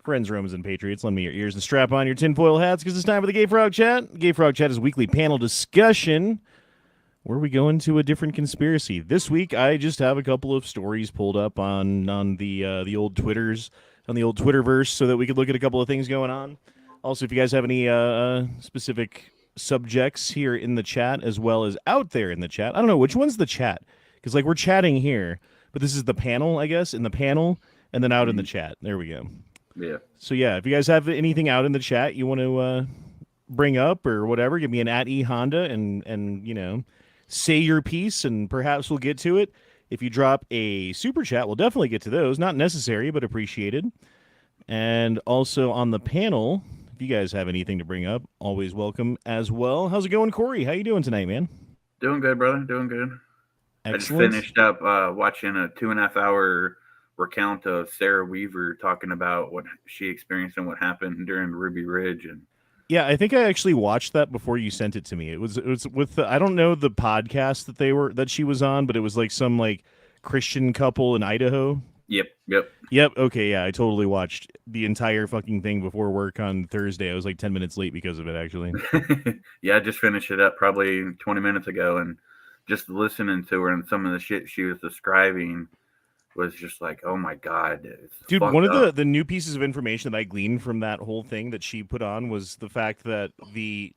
Friends, Romans, and Patriots, lend me your ears and strap on your tinfoil hats because it's time for the Gay Frog Chat. Gay Frog Chat is a weekly panel discussion where we go into a different conspiracy. This week, I just have a couple of stories pulled up on the old Twitters, on the old Twitterverse, so that we could look at a couple of things going on. Also, if you guys have any specific subjects here in the chat as well as out there in the chat, I don't know, which one's the chat? Because, like, we're chatting here, but this is the panel, I guess, in the panel, and then out in the chat. There we go. Yeah. So, yeah, if you guys have anything out in the chat you want to bring up or whatever, give me an @eHonda and you know, say your piece, and perhaps we'll get to it. If you drop a super chat, we'll definitely get to those. Not necessary, but appreciated. And also on the panel, if you guys have anything to bring up, always welcome as well. How's it going, Corey? How you doing tonight, man? Doing good, brother. Doing good. Excellent. I just finished up watching a 2.5 hour recount of Sarah Weaver talking about what she experienced and what happened during Ruby Ridge. And yeah, I think I actually watched that before you sent it to me. It was with I don't know the podcast that she was on, but it was like some like Christian couple in Idaho. Yep. Okay, yeah, I totally watched the entire fucking thing before work on Thursday. I was like 10 minutes late because of it, actually. Yeah, I just finished it up probably 20 minutes ago, and just listening to her and some of the shit she was describing was just like, oh my God. Dude, one of the new pieces of information that I gleaned from that whole thing that she put on was the fact that the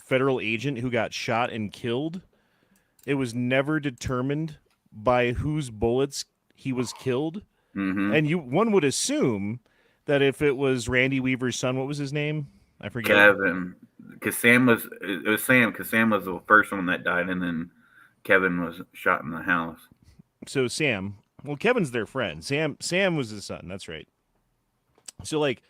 federal agent who got shot and killed, it was never determined by whose bullets he was killed. Mm-hmm. And one would assume that if it was Randy Weaver's son, what was his name? I forget. Kevin. Because Sam was the first one that died, and then Kevin was shot in the house. So Sam, well, Kevin's their friend. Sam was his son. That's right. So like,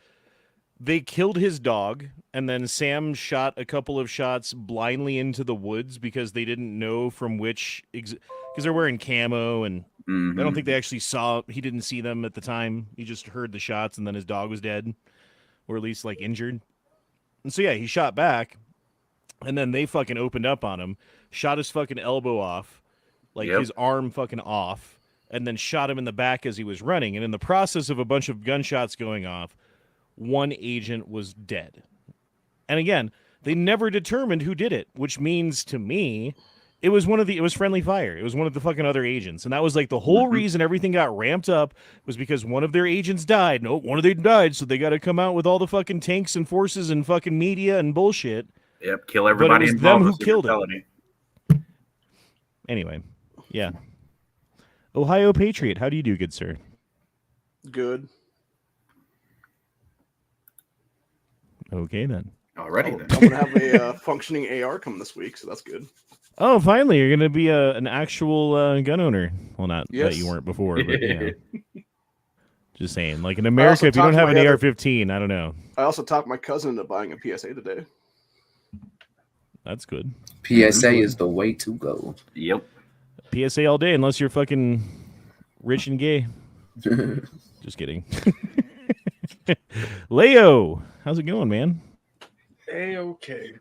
they killed his dog, and then Sam shot a couple of shots blindly into the woods because they didn't know from which, because they're wearing camo, and I don't think they actually he didn't see them at the time. He just heard the shots, and then his dog was dead, or at least like injured. And so yeah, he shot back, and then they fucking opened up on him, shot his fucking elbow off, like his arm fucking off, and then shot him in the back as he was running. And in the process of a bunch of gunshots going off, one agent was dead. And again, they never determined who did it, which means to me, it was friendly fire. It was one of the fucking other agents. And that was like the whole reason everything got ramped up was because one of their agents died. No, one of them died, so they got to come out with all the fucking tanks and forces and fucking media and bullshit. Yep, kill everybody involved. But it was them who killed him. Anyway, yeah. Ohio Patriot, how do you do, good sir? Good. Okay, then. Alrighty, then. I'm going to have a functioning AR come this week, so that's good. Oh, finally, you're going to be an actual gun owner. Well, not that you weren't before, but yeah. Just saying. Like in America, if you don't have an AR-15, I don't know. I also talked my cousin into buying a PSA today. That's good. PSA is the way to go. Yep. PSA all day, unless you're fucking rich and gay. Just kidding. Leo, how's it going, man? A-okay.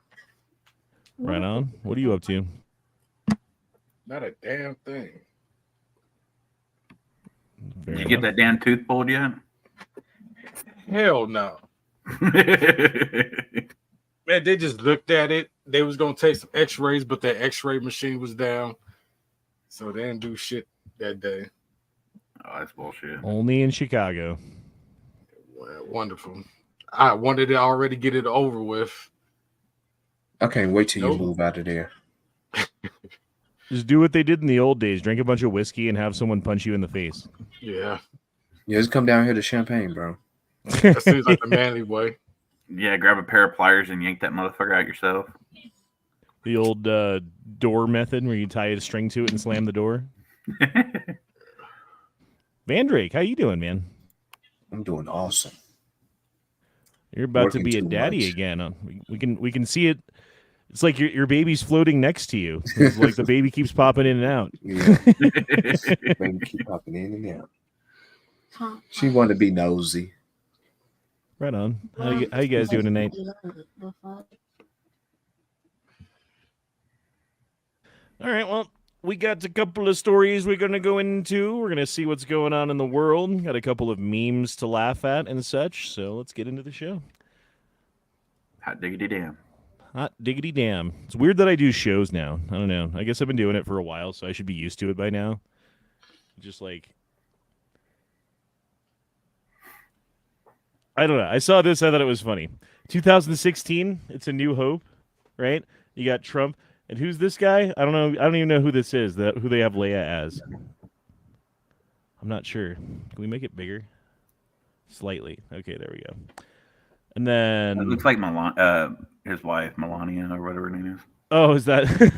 Right on. What are you up to? Not a damn thing. Did you get that damn tooth pulled yet? Hell no. Man, they just looked at it. They was going to take some x-rays, but their x-ray machine was down. So they didn't do shit that day. Oh, that's bullshit. Only in Chicago. Well, wonderful. I wanted to already get it over with. I can't wait till you move out of there. Just do what they did in the old days. Drink a bunch of whiskey and have someone punch you in the face. Yeah. Yeah, just come down here to Champagne, bro. That seems like the manly way. Yeah, grab a pair of pliers and yank that motherfucker out yourself. The old door method where you tie a string to it and slam the door. Vandrake, how you doing, man? I'm doing awesome. You're about to be a daddy again. We can see it. It's like your baby's floating next to you. It's like the baby keeps popping in and out. Yeah. Baby keep popping in and out. She wanted to be nosy. Right on. How you guys doing tonight? All right. Well, we got a couple of stories we're going to go into. We're going to see what's going on in the world. Got a couple of memes to laugh at and such. So let's get into the show. Hot diggity damn. Hot diggity damn. It's weird that I do shows now. I don't know. I guess I've been doing it for a while, so I should be used to it by now. Just like, I don't know. I saw this. I thought it was funny. 2016. It's A New Hope, right? You got Trump. And who's this guy? I don't know. I don't even know who this is. Who they have Leia as. I'm not sure. Can we make it bigger? Slightly. Okay, there we go. And then It looks like his wife, Melania, or whatever her name is. oh, is that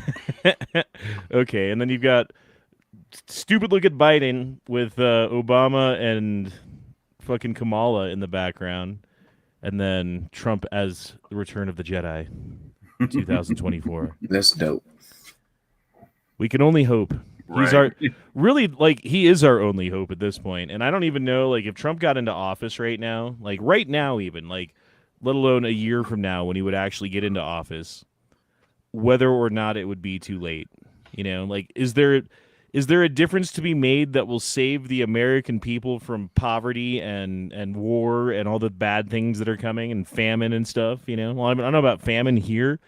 okay? And then you've got stupid looking Biden with Obama and fucking Kamala in the background, and then Trump as the Return of the Jedi, 2024. That's dope. We can only hope. He's Right. he is our only hope at this point. And I don't even know, like, if Trump got into office right now, even, let alone a year from now when he would actually get into office, whether or not it would be too late. You know, like, is there a difference to be made that will save the American people from poverty and war and all the bad things that are coming and famine and stuff? You know, well, I don't know about famine here,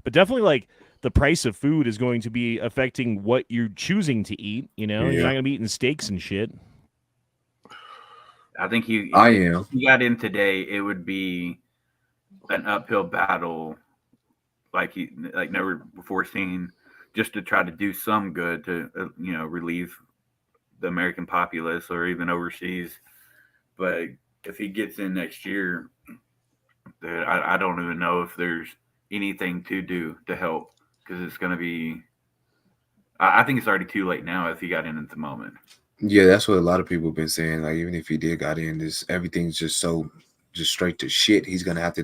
but definitely like the price of food is going to be affecting what you're choosing to eat. You know, you're not going to be eating steaks and shit. I think I am. If he got in today, it would be an uphill battle, like never before seen, just to try to do some good to relieve the American populace or even overseas. But if he gets in next year, dude, I don't even know if there's anything to do to help, because it's going to be. I think it's already too late now if he got in at the moment. Yeah, that's what a lot of people have been saying. Like, even if he did got in, everything's just straight to shit. He's gonna have to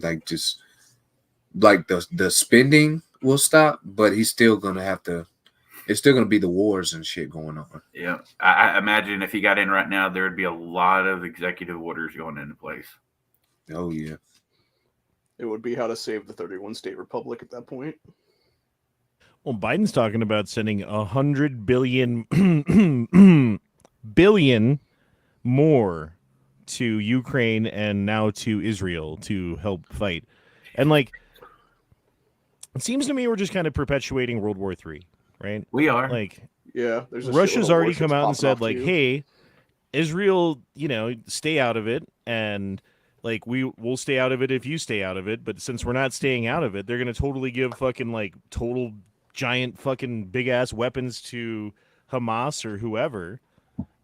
the spending will stop, but he's still gonna have to. It's still gonna be the wars and shit going on. Yeah, I imagine if he got in right now, there would be a lot of executive orders going into place. Oh yeah, It would be how to save the 31 state republic at that point. Well, Biden's talking about sending 100 billion more to Ukraine and now to Israel to help fight. And like, it seems to me we're just kind of perpetuating World War III, right? We are. Like, Yeah, there's a Russia's shitload of already warships come out and popping said, off, like, too. hey, Israel, stay out of it, and like we'll stay out of it if you stay out of it. But since we're not staying out of it, they're gonna totally give fucking like total giant fucking big ass weapons to Hamas or whoever,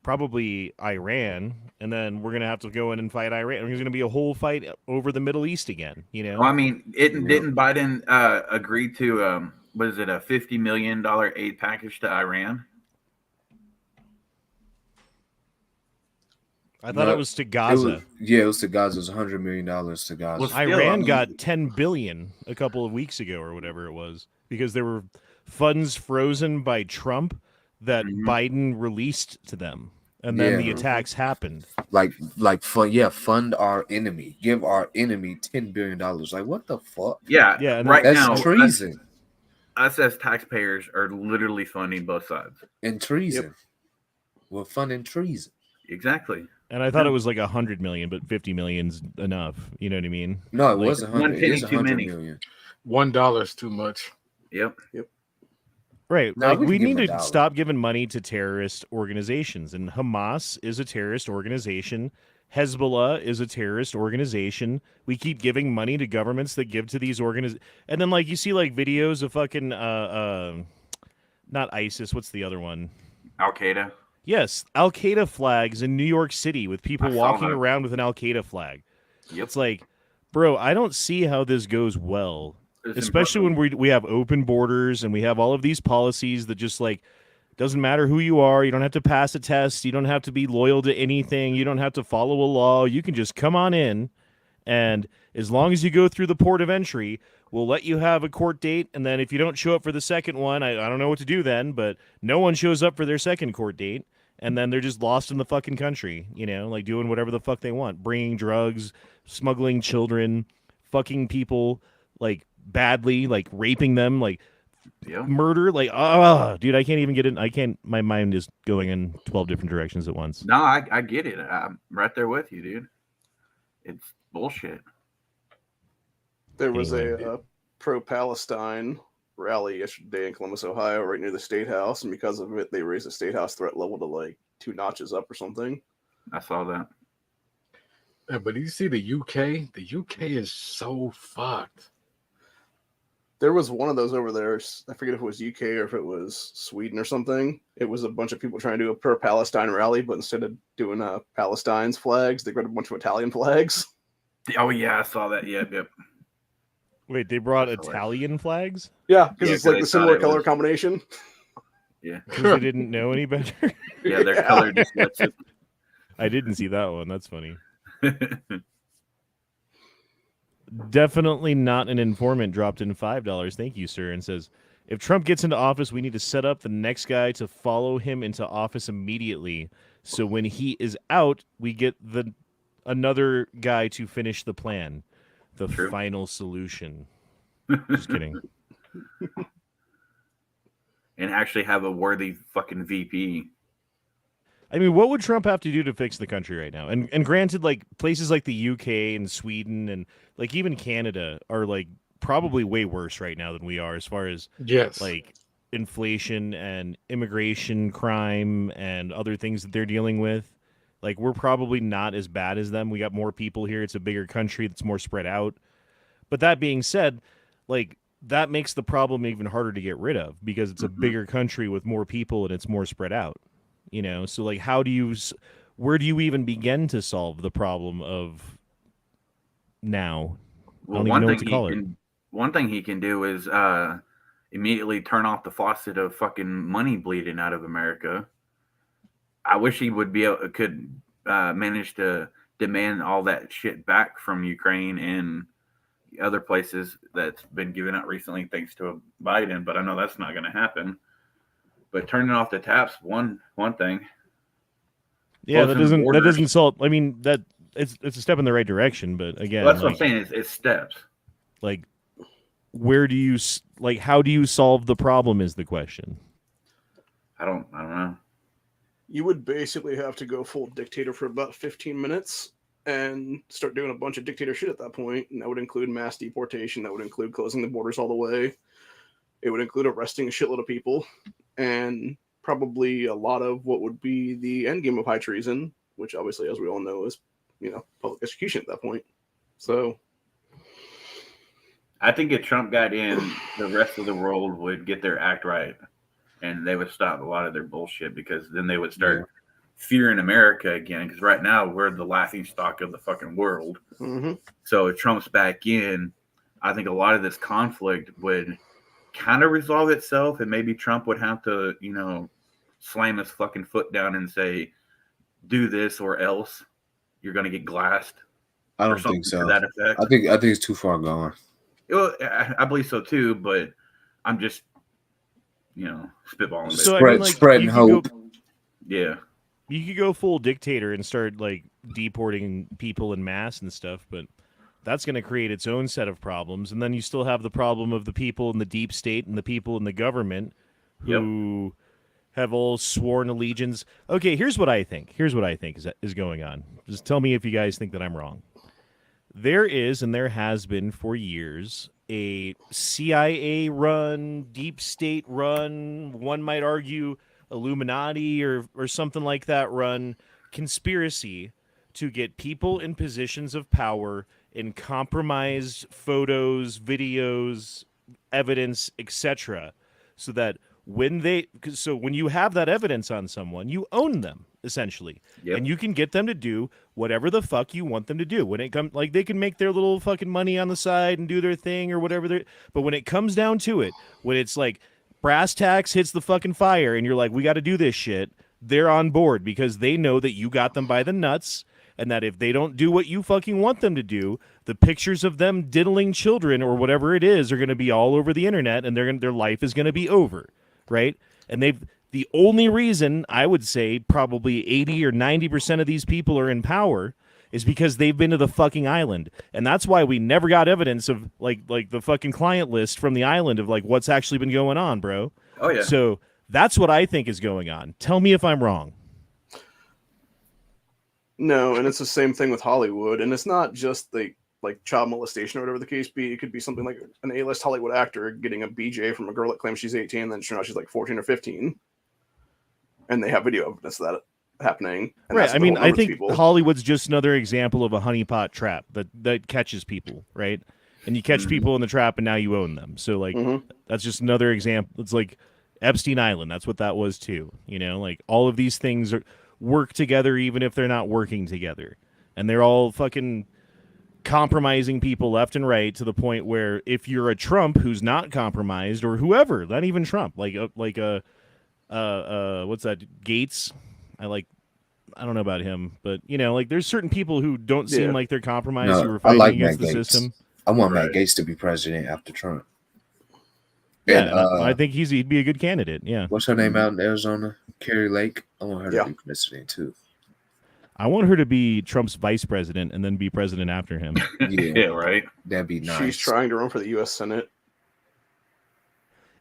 probably Iran, and then we're gonna have to go in and fight Iran. There's gonna be a whole fight over the Middle East again. Well, I mean, didn't Biden agree to was it a $50 million aid package to Iran? I thought No, it was to Gaza. It was to Gaza. It was $100 million to Gaza. Well, still, Iran got 10 billion a couple of weeks ago or whatever it was, because there were funds frozen by Trump that Biden released to them, and then the attacks happened. Fund our enemy. Give our enemy $10 billion. Like, what the fuck? Yeah, and right That's now, treason. us as taxpayers are literally funding both sides. And treason. Yep. We're funding treason. Exactly. And I thought it was like 100 million, but 50 million's enough. You know what I mean? No, it Like, wasn't 100. It is 100 million. $1 is too much. Yep. Right. No, like, we we can need give to him $1. stop giving money to terrorist organizations. And Hamas is a terrorist organization. Hezbollah is a terrorist organization. We keep giving money to governments that give to these organizations. And then, like, you see, like, videos of fucking, not ISIS. What's the other one? Al Qaeda. Yes, Al Qaeda flags in New York City with people I saw walking that. around with an Al Qaeda flag. Yep. It's like, bro, I don't see how this goes well. It's Especially when we have open borders and we have all of these policies that just like doesn't matter who you are, you don't have to pass a test, you don't have to be loyal to anything, you don't have to follow a law, you can just come on in, and as long as you go through the port of entry, we'll let you have a court date, and then if you don't show up for the second one, I don't know what to do then, but no one shows up for their second court date, and then they're just lost in the fucking country, like doing whatever the fuck they want, bringing drugs, smuggling children, fucking people, like badly, like raping them, like Yeah. murder. Like, dude, I can't even get in. I can't. My mind is going in 12 different directions at once. No, I get it. I'm right there with you, dude. It's bullshit. There was Anyway. a pro-Palestine rally yesterday in Columbus, Ohio, right near the State House, and because of it, they raised the State House threat level to like 2 notches up or something. I saw that. Yeah, but you see the UK? The UK is so fucked. There was one of those over there. I forget if it was UK or if it was Sweden or something. It was a bunch of people trying to do a pro-Palestine rally, but instead of doing Palestine's flags, they got a bunch of Italian flags. Oh yeah, I saw that. Yep. Wait, they brought That's hilarious. Italian flags Yeah, because Yeah, it's 'cause like they the similar thought it color was- combination. Yeah. because they didn't know any better. Yeah, their Yeah. color dyslexic. I didn't see that one. That's funny. Definitely not an informant dropped in $5. Thank you, sir, and says, if Trump gets into office, we need to set up the next guy to follow him into office immediately. So when he is out, we get another guy to finish the plan. The True. final solution. Just kidding. And actually have a worthy fucking VP. I mean, what would Trump have to do to fix the country right now? And granted, like places like the UK and Sweden and like even Canada are like probably way worse right now than we are as far as Yes. like inflation and immigration crime and other things that they're dealing with. Like we're probably not as bad as them. We got more people here. It's a bigger country that's more spread out. But that being said, like that makes the problem even harder to get rid of because it's a bigger country with more people and it's more spread out. You know, so like where do you even begin to solve the problem of now? Well, I don't even know what to call it. One thing he can do is immediately turn off the faucet of fucking money bleeding out of America. I wish he would could manage to demand all that shit back from Ukraine and other places that's been given out recently thanks to Biden, but I know that's not going to happen. But turning off the taps, one thing. Yeah, Closing the that borders. doesn't solve. I mean, that it's a step in the right direction, but again, Well, that's what like, I'm saying. It's steps. like where do you how do you solve the problem is the question. I don't know. You would basically have to go full dictator for about 15 minutes and start doing a bunch of dictator shit at that point. And that would include mass deportation. That would include closing the borders all the way. It would include arresting a shitload of people and probably a lot of what would be the end game of high treason, which obviously, as we all know, is, public execution at that point. So I think if Trump got in, the rest of the world would get their act right and they would stop a lot of their bullshit because then they would start fearing America again. Because right now we're the laughing stock of the fucking world. mm-hmm. So if Trump's back in, I think a lot of this conflict would kind of resolve itself, and maybe Trump would have to, slam his fucking foot down and say, do this or else you're going to get glassed. I or don't something think so. to that effect. I think it's too far gone. Well, I believe so too, but I'm just, spitballing. So Basically. Spreading you could hope. Yeah. You could go full dictator and start like deporting people in mass and stuff, but that's going to create its own set of problems. And then you still have the problem of the people in the deep state and the people in the government who have all sworn allegiance. Okay, here's what I think. Is going on. Just tell me if you guys think that I'm wrong. There is, and there has been for years, a CIA-run, deep state-run, one might argue Illuminati or something like that run conspiracy to get people in positions of power and compromise photos, videos, evidence, etc., so that when you have that evidence on someone, you own them essentially, and you can get them to do whatever the fuck you want them to do. When it comes, like, they can make their little fucking money on the side and do their thing or whatever. But when it comes down to it, when it's like brass tacks hits the fucking fire, and you're like, we got to do this shit, they're on board because they know that you got them by the nuts. And that if they don't do what you fucking want them to do, the pictures of them diddling children or whatever it is are going to be all over the internet, and their life is going to be over, right? And the only reason I would say probably 80 or 90% of these people are in power is because they've been to the fucking island. And that's why we never got evidence of like the fucking client list from the island of like what's actually been going on, bro. Oh yeah. So that's what I think is going on. Tell me if I'm wrong. No, and it's the same thing with Hollywood, and it's not just the like child molestation or whatever the case be. It could be something like an A-list Hollywood actor getting a BJ from a girl that claims she's 18, and then sure enough she's like 14 or 15, and they have video evidence of that happening. And Right. that's I the mean, whole I number of think people. Hollywood's just another example of a honeypot trap that catches people, right? And you catch people in the trap, and now you own them. So like that's just another example. It's like Epstein Island. That's what that was too. You know, like all of these things work together, even if they're not working together, and they're all fucking compromising people left and right to the point where if you're a Trump who's not compromised, or whoever, not even Trump, like what's that, Gates? I don't know about him, but you know, like there's certain people who don't seem like they're compromised, who are I fighting like against Matt the Gaetz. system. I want Matt Gaetz to be president after Trump. Yeah, And, I think he'd be a good candidate. Yeah. what's her name out in Arizona? Carrie Lake. I want her to be president too. I want her to be Trump's vice president and then be president after him. Yeah, right. That'd be nice. She's trying to run for the U.S. Senate.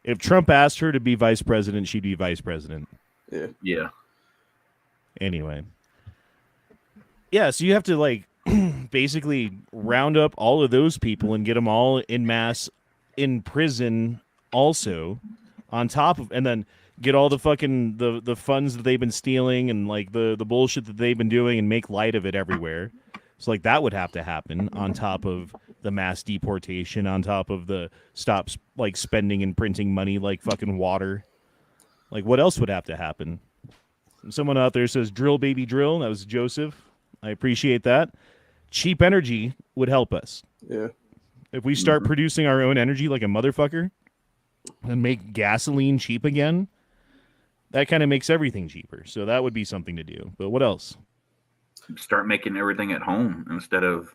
If Trump asked her to be vice president, she'd be vice president. Yeah. Yeah. Anyway. Yeah, so you have to like basically round up all of those people and get them all in mass in prison also, on top of, and then get all the fucking the funds that they've been stealing and like the bullshit that they've been doing and make light of it everywhere. So like that would have to happen on top of the mass deportation, on top of the stops like spending and printing money like fucking water. Like what else would have to happen? Someone out there says drill baby drill. That was Joseph. I appreciate that. Cheap energy would help us. Yeah. If we start producing our own energy like a motherfucker and make gasoline cheap again, that kind of makes everything cheaper. So that would be something to do. But what else? Start making everything at home instead of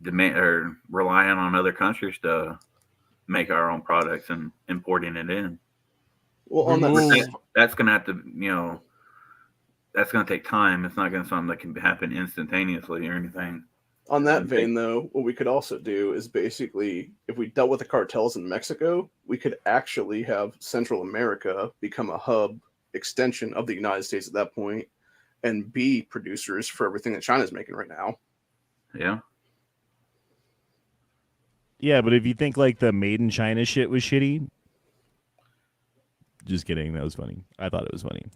demand or relying on other countries to make our own products and importing it in. Well, on that, That's going to have to, that's going to take time. It's not going to something that can happen instantaneously or anything. on that vein, though, what we could also do is basically, if we dealt with the cartels in Mexico, we could actually have Central America become a hub extension of the United States at that point and be producers for everything that China's making right now. Yeah. Yeah, but if you think like the made in China shit was shitty, just kidding. That was funny. I thought it was funny.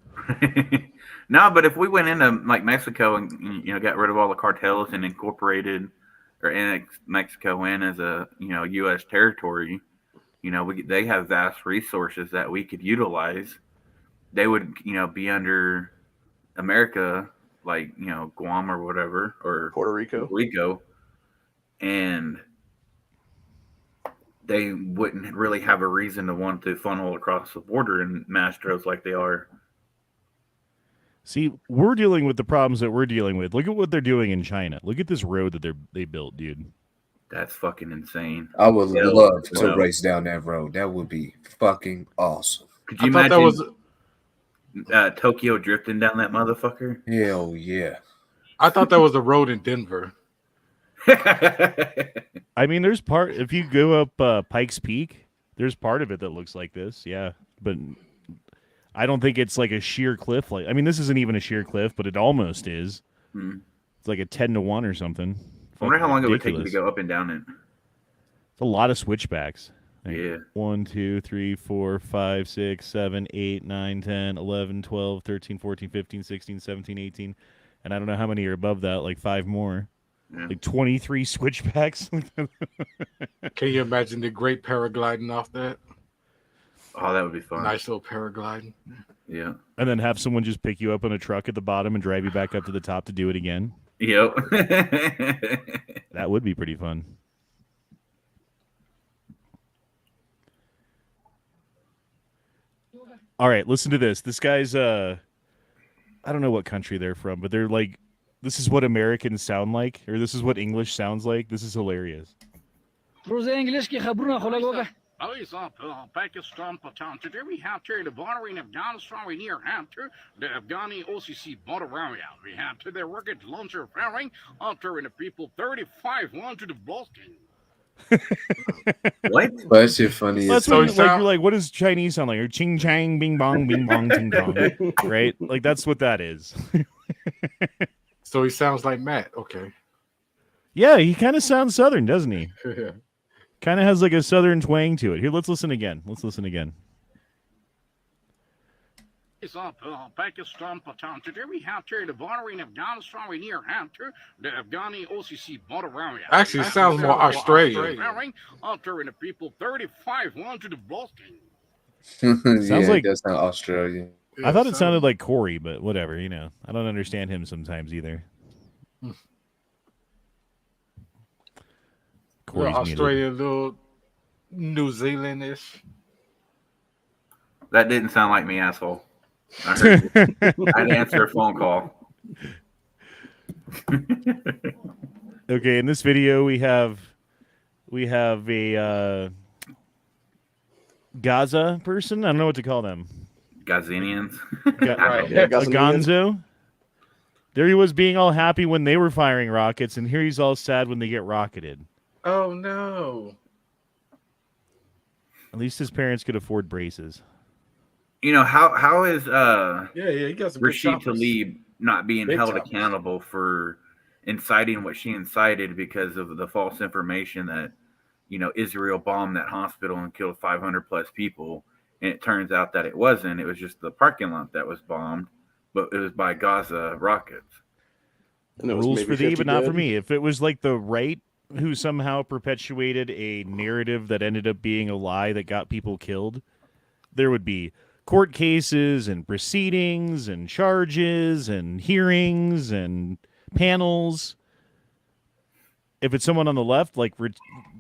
No, but if we went into like Mexico and got rid of all the cartels and incorporated or annexed Mexico in as a U.S. territory, they have vast resources that we could utilize. They would be under America, like Guam or whatever, or Puerto Rico, and they wouldn't really have a reason to want to funnel across the border in mass droves like they are. See, we're dealing with the problems that we're dealing with. Look at what they're doing in China. Look at this road that they built, dude. That's fucking insane. I would love to race down that road. That would be fucking awesome. Could you imagine that was Tokyo drifting down that motherfucker? Hell yeah. I thought that was a road in Denver. I mean, there's part, if you go up Pikes Peak, there's part of it that looks like this, yeah. But I don't think it's like a sheer cliff. I mean, this isn't even a sheer cliff, but it almost is. It's like a 10-to-1 or something. I wonder how long it would take you to go up and down it. It's a lot of switchbacks. Like Yeah. 1, 2, 3, 4, 5, 6, 7, 8, 9, 10, 11, 12, 13, 14, 15, 16, 17, 18. And I don't know how many are above that, like 5 more. Yeah. Like 23 switchbacks. Can you imagine the great paragliding off that? Oh, that would be fun. Nice little paragliding. Yeah. And then have someone just pick you up on a truck at the bottom and drive you back up to the top to do it again. Yep. That would be pretty fun. All right, listen to this. This guy's I don't know what country they're from, but they're like, this is what Americans sound like, or this is what English sounds like. This is hilarious. Eyes up, Pakistan Patan. Today we have to the border in Afghanistan. We near after the Afghani OCC border area. We have to the rocket launcher firing after the people 35 1 to the Boston. What? But that shit funny Well, as that's when So like sound- you're like, what does Chinese sound like? Or ching chang, bing bong, ting tong, right? Like that's what that is. So he sounds like Matt. Okay. Yeah, he kind of sounds Southern, doesn't he? Yeah. Kind of has like a Southern twang to it. Here, let's listen again. Let's listen again. Eyes up, Pakistan Patan. Today we have to the border in Afghanistan. We near after the Afghani OCC border area. Actually, it sounds more Australian. Firing after the people 35 1 to the Boston. yeah, like- it does sound Australian. I thought it sounded like Corey, but whatever. You know, I don't understand him sometimes either. little Corey's muted. Australian, little New Zealandish. That didn't sound like me, asshole. I heard you. I'd answer a phone call. Okay, in this video we have a Gaza person. I don't know what to call them. Gazanians. Right. Yeah, A Gazanians. Gonzo. There he was being all happy when they were firing rockets, and here he's all sad when they get rocketed. Oh no. At least his parents could afford braces. You know, how is Yeah, he got some good Rashid choppers. Tlaib not being Big held choppers. accountable for inciting what she incited because of the false information that, you know, Israel bombed that hospital and killed 500 plus people. And it turns out that it wasn't. It was just the parking lot that was bombed, but it was by Gaza rockets. And it was Rules maybe for thee, 50 but not for dead. me. If it was like the right who somehow perpetuated a narrative that ended up being a lie that got people killed, there would be court cases and proceedings and charges and hearings and panels. If it's someone on the left, like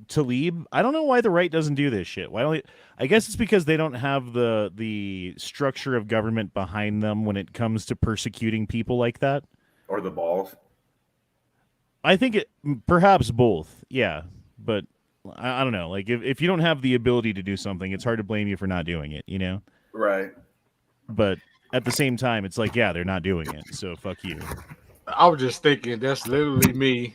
Tlaib, I don't know why the right doesn't do this shit. Why don't I guess it's because they don't have the structure of government behind them when it comes to persecuting people like that. Or the balls. I think it perhaps both, yeah. But I don't know. Like if you don't have the ability to do something, it's hard to blame you for not doing it, you know? Right. But at the same time, it's like, yeah, they're not doing it, so fuck you. I was just thinking that's literally me.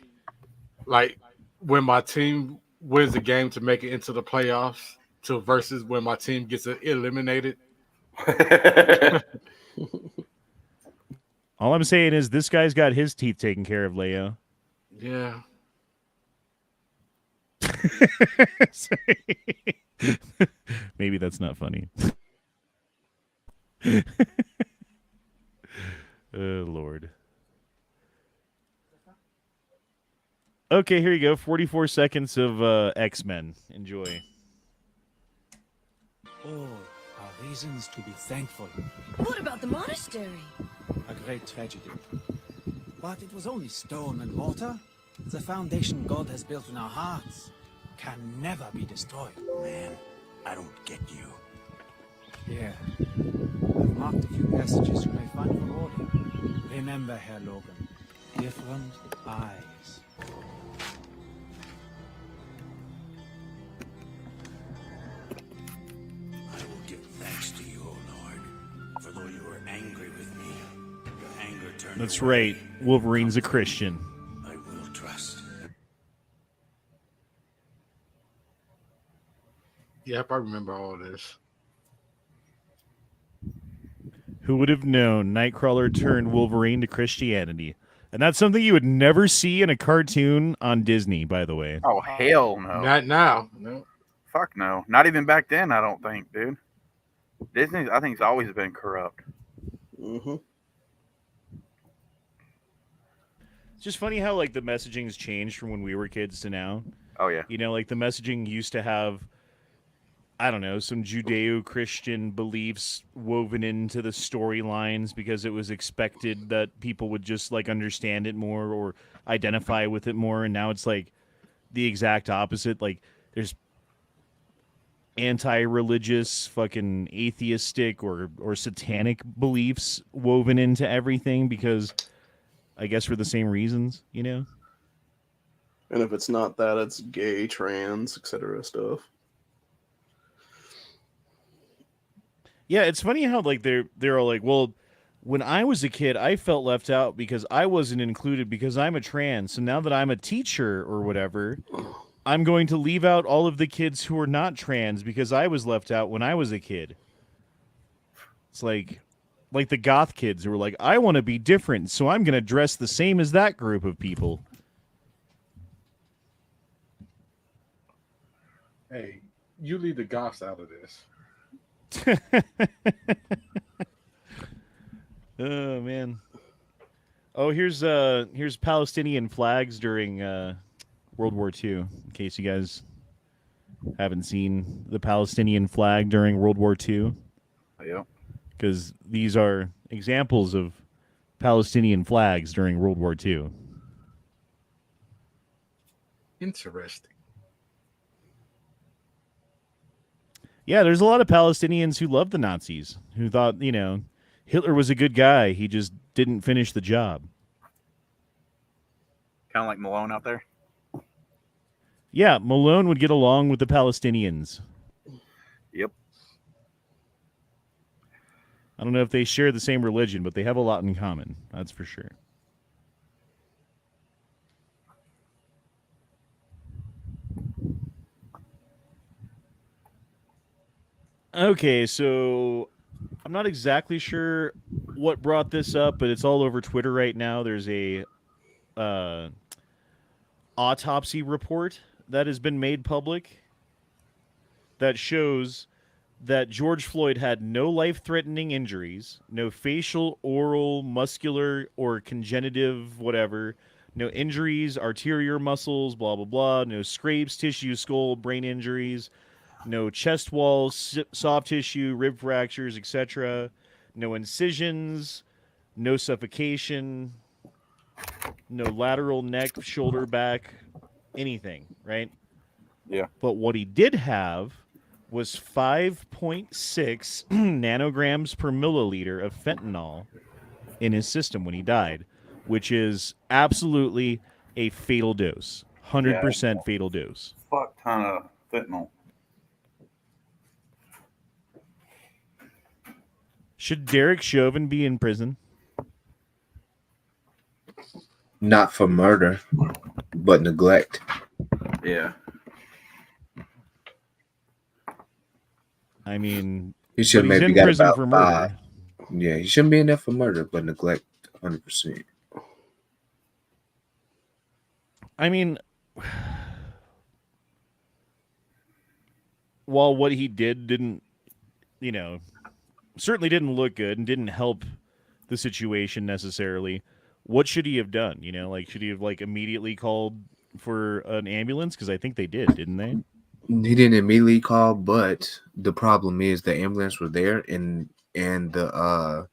Like when my team wins a game to make it into the playoffs, to versus when my team gets eliminated. All I'm saying is this guy's got his teeth taken care of, Leo. Yeah. Maybe that's not funny. Oh, Lord. Okay, here you go. 44 seconds of X-Men. Enjoy. All are reasons to be thankful. What about the monastery? A great tragedy. But it was only stone and mortar. The foundation God has built in our hearts can never be destroyed. Man, I don't get you. Here, I've marked a few passages you may find for order. Remember, Herr Logan, different eyes. I will give thanks to you, O Lord, for though you were angry with me, your anger turned That's away. right. Wolverine's a Christian. I will trust. Yep, I remember all this. Who would have known Nightcrawler turned Wolverine to Christianity? And that's something you would never see in a cartoon on Disney, by the way. Oh hell no! Not now. No. Fuck no! Not even back then. I don't think, dude. Disney, I think, has always been corrupt. Mm-hmm. It's just funny how like the messaging's changed from when we were kids to now. Oh yeah. You know, like the messaging used to have, I don't know, some Judeo-Christian beliefs woven into the storylines because it was expected that people would just like understand it more or identify with it more. And now it's like the exact opposite. Like there's anti-religious, fucking atheistic or satanic beliefs woven into everything because I guess for the same reasons, you know? And if it's not that, it's gay, trans, etc. stuff. Yeah, it's funny how like they're all like, well, when I was a kid, I felt left out because I wasn't included because I'm a trans. So now that I'm a teacher or whatever, I'm going to leave out all of the kids who are not trans because I was left out when I was a kid. It's like the goth kids who were like, I want to be different, so I'm going to dress the same as that group of people. Hey, you leave the goths out of this. Oh man. Oh, here's Palestinian flags during World War II. In case you guys haven't seen the Palestinian flag during World War II, Yeah. because these are examples of Palestinian flags during World War II. Interesting. Yeah, there's a lot of Palestinians who love the Nazis, who thought, Hitler was a good guy. He just didn't finish the job. Kind of like Malone out there. Yeah, Malone would get along with the Palestinians. Yep. I don't know if they share the same religion, but they have a lot in common. That's for sure. Okay, so I'm not exactly sure what brought this up, but it's all over Twitter right now. There's a autopsy report that has been made public that shows that George Floyd had no life-threatening injuries, no facial, oral, muscular, or congenitive, whatever, no injuries, arterial muscles, blah, blah, blah, no scrapes, tissue, skull, brain injuries, no chest walls, soft tissue, rib fractures, etc., no incisions, no suffocation, no lateral neck, shoulder, back, anything, right? Yeah. But what he did have was 5.6 nanograms per milliliter of fentanyl in his system when he died, which is absolutely a fatal dose. 100% fatal dose. Fuck ton of fentanyl. Should Derek Chauvin be in prison? Not for murder, but neglect. Yeah. I mean, He should but he's maybe in got prison about for murder. 5. Yeah, he shouldn't be in there for murder, but neglect 100%. I mean, while what he did didn't, certainly didn't look good and didn't help the situation necessarily, what should he have done? Should he have immediately called for an ambulance? Because I think they did, didn't they? He didn't immediately call, but the problem is the ambulance was there, and the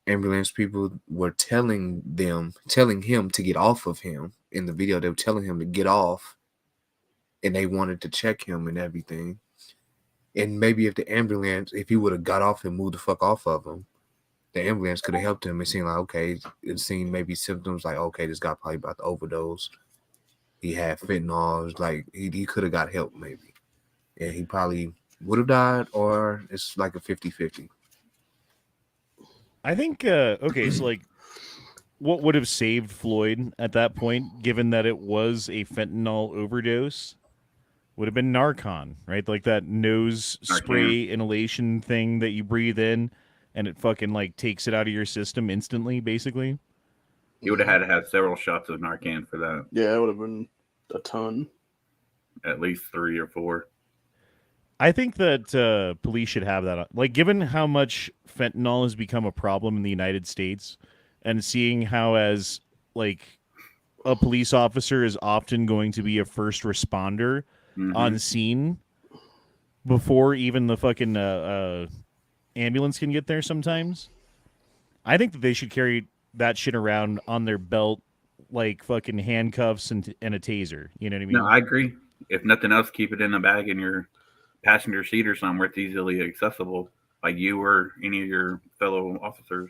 ambulance people were telling him to get off of him. In the video, they were telling him to get off, and they wanted to check him and everything. And maybe if he would have got off and moved the fuck off of him, the ambulance could have helped him. It seemed like, okay, it seemed maybe symptoms like, okay, this guy probably about to overdose. He had fentanyl. It was like he could have got help maybe. And he probably would have died, or it's like a 50-50. I think, okay, so what would have saved Floyd at that point, given that it was a fentanyl overdose, would have been Narcan, right? Like that nose spray inhalation thing that you breathe in and it fucking takes it out of your system instantly, basically. You would have had to have several shots of Narcan for that. Yeah, it would have been a ton. At least 3 or 4. I think that police should have that. Given how much fentanyl has become a problem in the United States, and seeing how as a police officer is often going to be a first responder on scene before even the fucking ambulance can get there sometimes, I think that they should carry that shit around on their belt like fucking handcuffs and a taser. You know what I mean? No, I agree. If nothing else, keep it in the bag in your passenger seat or somewhere it's easily accessible, like you or any of your fellow officers.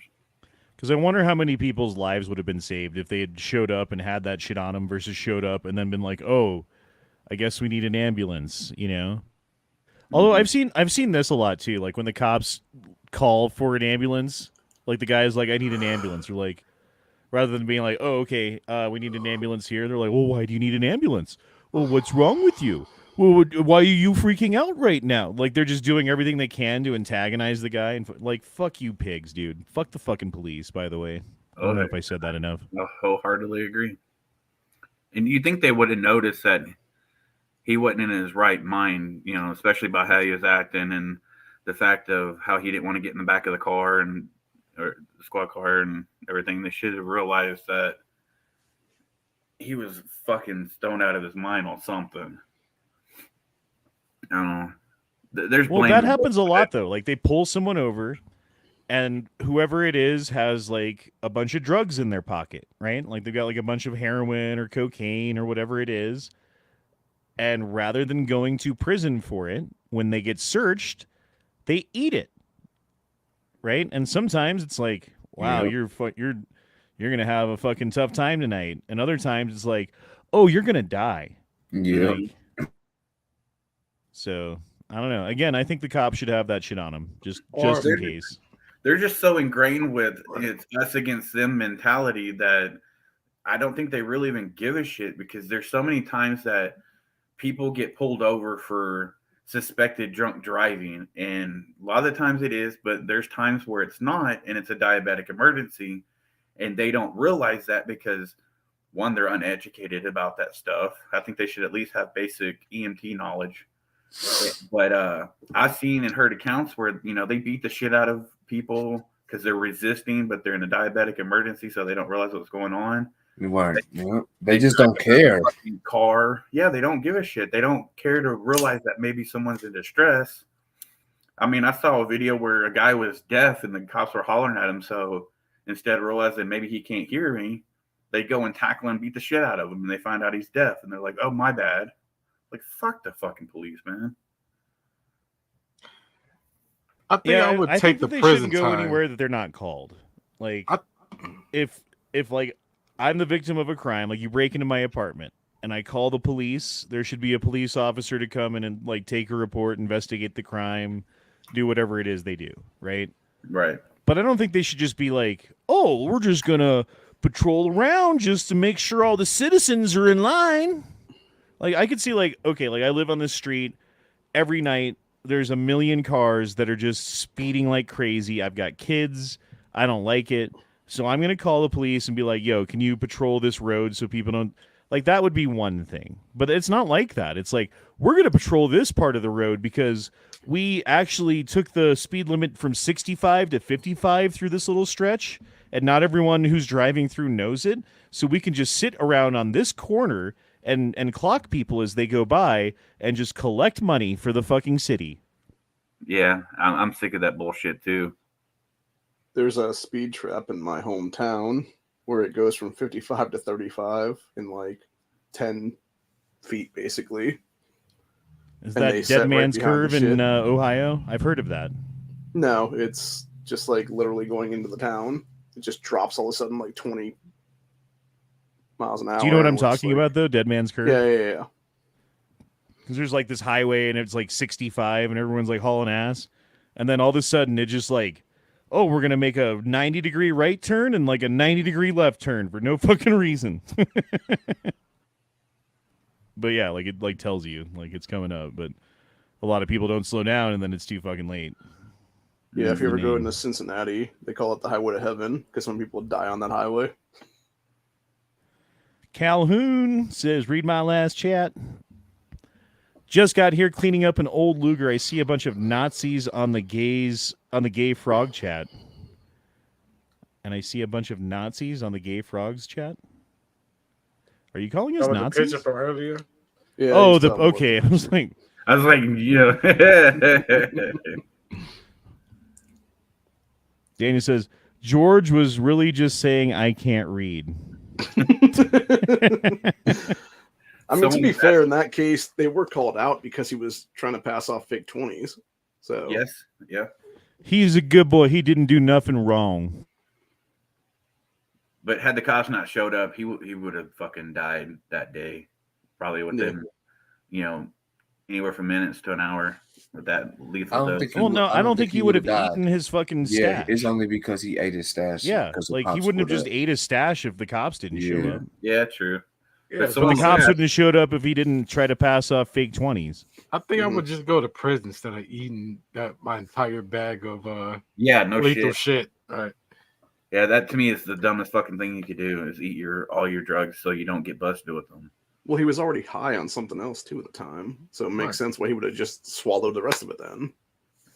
Because I wonder how many people's lives would have been saved if they had showed up and had that shit on them versus showed up and then been like, oh, I guess we need an ambulance, Although I've seen this a lot too. Like when the cops call for an ambulance, like the guy's like, "I need an ambulance," or like, rather than being like, "Oh, okay, we need an ambulance here," they're like, "Well, why do you need an ambulance? Well, what's wrong with you? Well, why are you freaking out right now?" Like they're just doing everything they can to antagonize the guy, and like, fuck you, pigs, dude. Fuck the fucking police. By the way, I don't know if I said that enough. I wholeheartedly agree. And you think they would have noticed that he wasn't in his right mind, you know, especially by how he was acting and the fact of how he didn't want to get in the back of the car or the squad car and everything. They should have realized that he was fucking stoned out of his mind on something. I don't know. There's blame. Well, that happens a lot though. Like they pull someone over, and whoever it is has like a bunch of drugs in their pocket, right? Like they've got like a bunch of heroin or cocaine or whatever it is. And rather than going to prison for it, when they get searched, they eat it, right? And sometimes it's like, wow, you're gonna have a fucking tough time tonight. And other times it's like, oh, you're gonna die. Yeah. Like, so I don't know. Again, I think the cops should have that shit on them, just in case. They're just so ingrained with it's us against them mentality that I don't think they really even give a shit, because there's so many times that people get pulled over for suspected drunk driving, and a lot of the times it is, but there's times where it's not, and it's a diabetic emergency, and they don't realize that because, one, they're uneducated about that stuff. I think they should at least have basic EMT knowledge. But I've seen and heard accounts where, you know, they beat the shit out of people because they're resisting, but they're in a diabetic emergency, so they don't realize what's going on. Right. Yeah. They just don't care. Car. Yeah, they don't give a shit. They don't care to realize that maybe someone's in distress. I mean, I saw a video where a guy was deaf and the cops were hollering at him. So instead of realizing maybe he can't hear me, they go and tackle and beat the shit out of him. And they find out he's deaf. And they're like, oh, my bad. Like, fuck the fucking police, man. I think I would take the they prison shouldn't go time. anywhere that they're not called. Like, if like I'm the victim of a crime, like you break into my apartment and I call the police, there should be a police officer to come in and like take a report, investigate the crime, do whatever it is they do, right? Right. But I don't think they should just be like, oh, we're just gonna patrol around just to make sure all the citizens are in line. Like I could see like, okay, like I live on this street every night. There's a million cars that are just speeding like crazy. I've got kids. I don't like it. So I'm going to call the police and be like, yo, can you patrol this road so people don't... Like, that would be one thing. But it's not like that. It's like, we're going to patrol this part of the road because we actually took the speed limit from 65 to 55 through this little stretch, and not everyone who's driving through knows it. So we can just sit around on this corner and clock people as they go by and just collect money for the fucking city. Yeah, I'm sick of that bullshit, too. There's a speed trap in my hometown where it goes from 55 to 35 in like 10 feet, basically. Is that Dead Man's Curve in Ohio? I've heard of that. No, it's just like literally going into the town. It just drops all of a sudden like 20 miles an hour. Do you know what I'm talking about, though? Dead Man's Curve? Yeah. Because there's like this highway and it's like 65 and everyone's like hauling ass. And then all of a sudden it just like, oh, we're going to make a 90-degree right turn and like a 90-degree left turn for no fucking reason. But yeah, like it like tells you like it's coming up. But a lot of people don't slow down and then it's too fucking late. Yeah, if you ever go into Cincinnati, they call it the Highway to Heaven because some people die on that highway. Calhoun says, read my last chat. Just got here cleaning up an old Luger. I see a bunch of Nazis on the gay frog chat. And I see a bunch of Nazis on the gay frogs chat. Are you calling us Nazis? The picture from earlier? Yeah. Oh, okay. I was like, yeah. Daniel says, George was really just saying I can't read. I mean, to be fair, in that case, they were called out because he was trying to pass off fake 20s. So Yes, yeah. He's a good boy. He didn't do nothing wrong. But had the cops not showed up, he would have fucking died that day. Probably within, anywhere from minutes to an hour with that lethal I don't dose. think he Well, would- no, I don't think he would have died. eaten his fucking Yeah, stash. it's only because he ate his stash. Yeah, because the like he cops wouldn't have pulled just up. ate his stash if the cops didn't show Yeah. up. Yeah, true. Yeah, But so someone The cops said- wouldn't have showed up if he didn't try to pass off fake 20s. I think I Mhm. would just go to prison instead of eating my entire bag of Yeah, no lethal shit. shit. All right. Yeah, that to me is the dumbest fucking thing you could do is eat all your drugs so you don't get busted with them. Well, he was already high on something else too at the time, so it makes Right. sense why he would have just swallowed the rest of it then.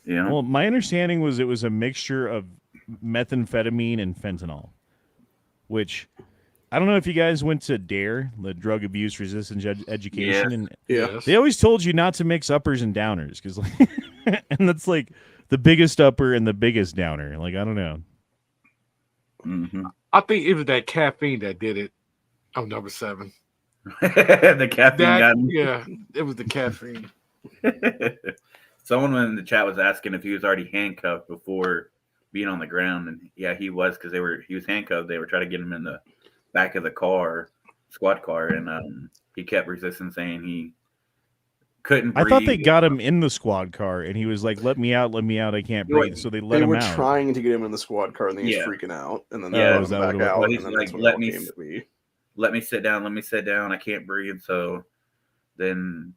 Yeah. Well, my understanding was it was a mixture of methamphetamine and fentanyl, which I don't know if you guys went to DARE, the Drug Abuse Resistance Education, and Yeah. Yes. they always told you not to mix uppers and downers because, like, and that's like the biggest upper and the biggest downer. Like, I don't know. Mm-hmm. I think it was that caffeine that did it. On number 7. The caffeine got me. Yeah, it was the caffeine. Someone in the chat was asking if he was already handcuffed before being on the ground, and yeah, he was because he was handcuffed. They were trying to get him in the back of the squad car, and he kept resisting, saying he couldn't breathe. I thought they got him in the squad car, and he was like, "Let me out, I can't You're breathe." right. So they let They him were out. trying to get him in the squad car, and then he's Yeah. freaking out, and then Yeah, they is let that him what back it out, was? and He's then like, that's when "Let it all me came s- to be. Let me sit down. I can't breathe." So then,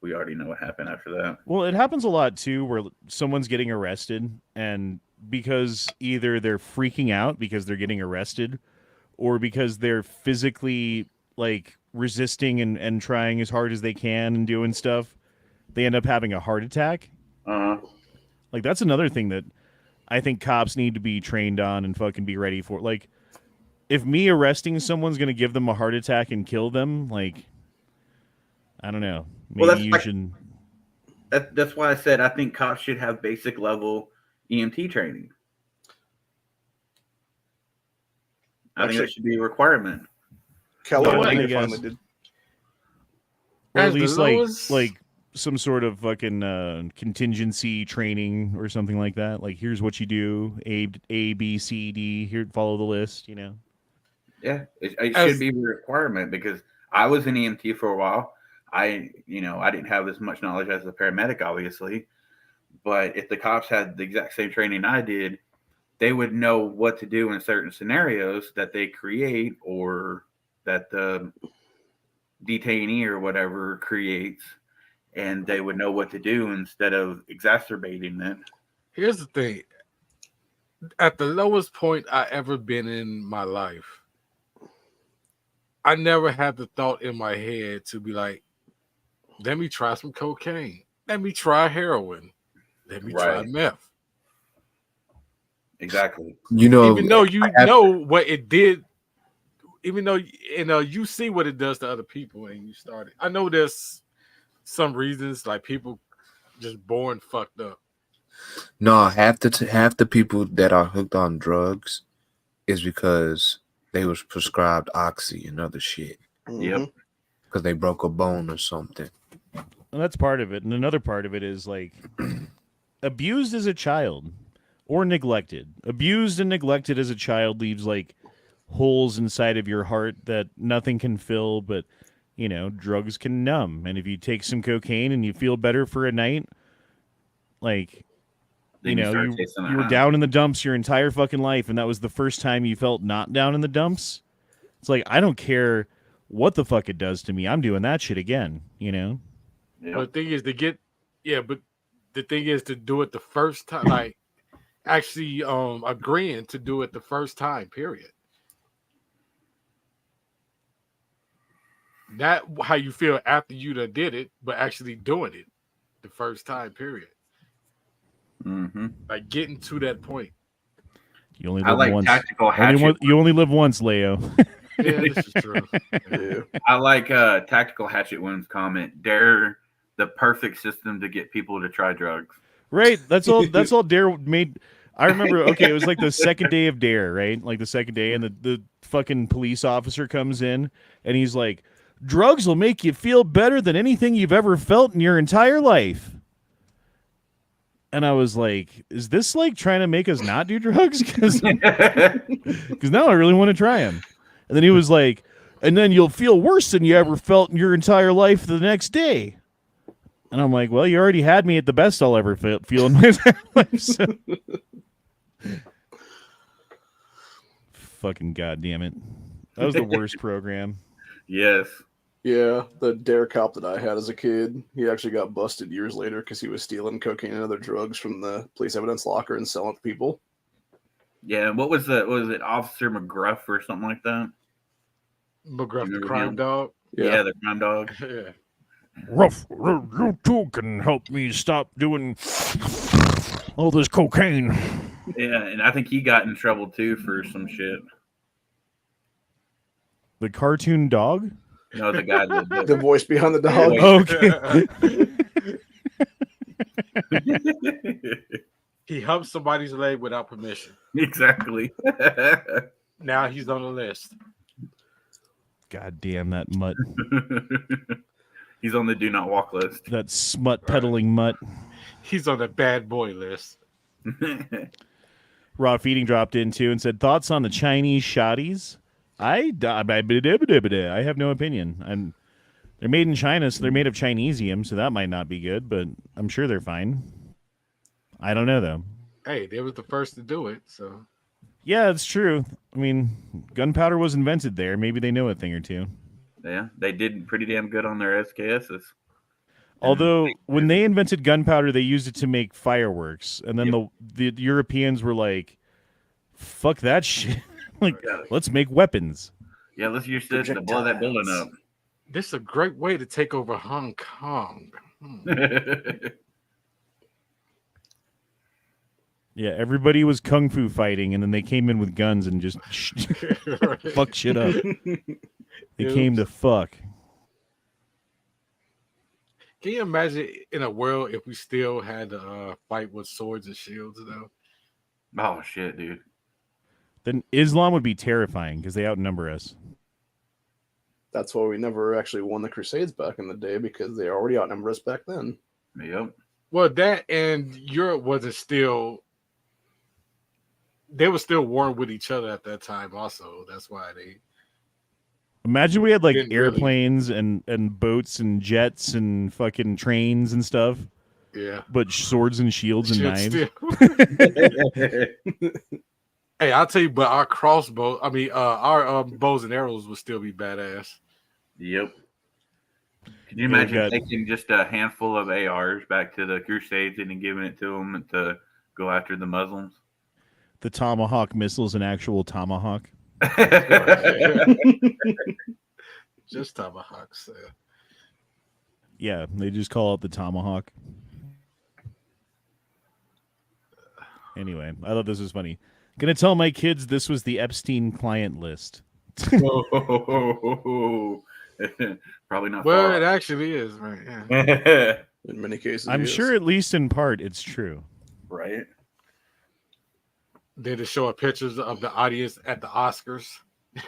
we already know what happened after that. Well, it happens a lot too, where someone's getting arrested, and because either they're freaking out because they're getting arrested, or because they're physically like resisting and trying as hard as they can and doing stuff, they end up having a heart attack. Like that's another thing that I think cops need to be trained on and fucking be ready for. Like, if me arresting someone's gonna give them a heart attack and kill them, like, I don't know. Maybe Well, that's you like- should. That's why I said I think cops should have basic level EMT training. I think Actually- that should be a requirement. California I guess. finally did. Or at As the least lowest- like some sort of fucking contingency training or something like that. Like, here's what you do: A, B, C, D. Here, follow the list. Yeah, it As- should be a requirement because I was an EMT for a while. I didn't have as much knowledge as a paramedic, obviously, but if the cops had the exact same training I did, they would know what to do in certain scenarios that they create or that the detainee or whatever creates, and they would know what to do instead of exacerbating it. Here's the thing. At the lowest point I ever been in my life, I never had the thought in my head to be like, let me try some cocaine. Let me try heroin. Let me try Right. meth. Exactly. Even though you know what it did, even though you see what it does to other people and you started. I know there's some reasons like people just born fucked up. No, half the people that are hooked on drugs is because they was prescribed oxy and other shit Yep. because they broke a bone or something. And that's part of it. And another part of it is like abused as a child or neglected. Abused and neglected as a child leaves like holes inside of your heart that nothing can fill, but drugs can numb. And if you take some cocaine and you feel better for a night, like Then start you tasting it were out. down in the dumps your entire fucking life, and that was the first time you felt not down in the dumps. It's like, I don't care what the fuck it does to me. I'm doing that shit again, Yep. But the thing is but the thing is to do it the first time, like actually agreeing to do it the first time, period. Not how you feel after you done did it, but actually doing it the first time, period. Mm-hmm. Like getting to that point. You only I live like once. tactical hatchet. You only live once, Leo. Yeah, this is true. Yeah. I like tactical hatchet wounds comment. They're the perfect system to get people to try drugs. Right. That's all. That's all Dare made. I remember. Okay, it was like the second day of Dare, right? Like the second day, and the fucking police officer comes in, and he's like, "Drugs will make you feel better than anything you've ever felt in your entire life." And I was like, "Is this like trying to make us not do drugs?" Because now I really want to try them. And then he was like, "And then you'll feel worse than you ever felt in your entire life the next day." And I'm like, well, you already had me at the best I'll ever feel in my life. So. Fucking goddamn it. That was the worst program. Yes. Yeah, the dare cop that I had as a kid, he actually got busted years later because he was stealing cocaine and other drugs from the police evidence locker and selling it to people. Yeah. What was that? Was it Officer McGruff or something like that? McGruff, the Remember crime him? dog. Yeah, the crime dog. Yeah. Ruff, you too can help me stop doing all this cocaine. Yeah, and I think he got in trouble too for some shit. The cartoon dog? No, the guy that The voice behind the dog. Okay. He humped somebody's leg without permission. Exactly. Now he's on the list. God damn that mutt. He's on the do not walk list. That smut peddling mutt. He's on the bad boy list. Raw Feeding dropped in too and said, thoughts on the Chinese shotties? I have no opinion. They're made in China, so they're made of Chinesium, so that might not be good, but I'm sure they're fine. I don't know, though. Hey, they was the first to do it, so. Yeah, it's true. I mean, gunpowder was invented there. Maybe they know a thing or two. Yeah, they did pretty damn good on their SKSs. Although, when they invented gunpowder, they used it to make fireworks. And then the Europeans were like, fuck that shit. Like, let's make weapons. Yeah, let's use this to blow that building up. This is a great way to take over Hong Kong. Yeah, everybody was kung fu fighting, and then they came in with guns and just fuck shit up. They came to fuck. Can you imagine in a world if we still had to fight with swords and shields, though? Oh, shit, dude. Then Islam would be terrifying because they outnumber us. That's why we never actually won the Crusades back in the day, because they already outnumbered us back then. Yep. Well, that and Europe wasn't still. They were still warring with each other at that time. Also, that's why they. Imagine we had like Didn't airplanes and boats and jets and fucking trains and stuff. Yeah. But swords and shields and knives. Hey, I'll tell you, but our crossbow, our bows and arrows would still be badass. Yep. Can you imagine taking just a handful of ARs back to the Crusades and then giving it to them to go after the Muslims? The Tomahawk missile's an actual tomahawk. Just tomahawks. Yeah, they just call it the Tomahawk. Anyway, I thought this was funny. Gonna tell my kids this was the Epstein client list. Probably not. Well, far. it actually is, right? Yeah. In many cases, I'm sure, at least in part, it's true. Right. They just show pictures of the audience at the Oscars.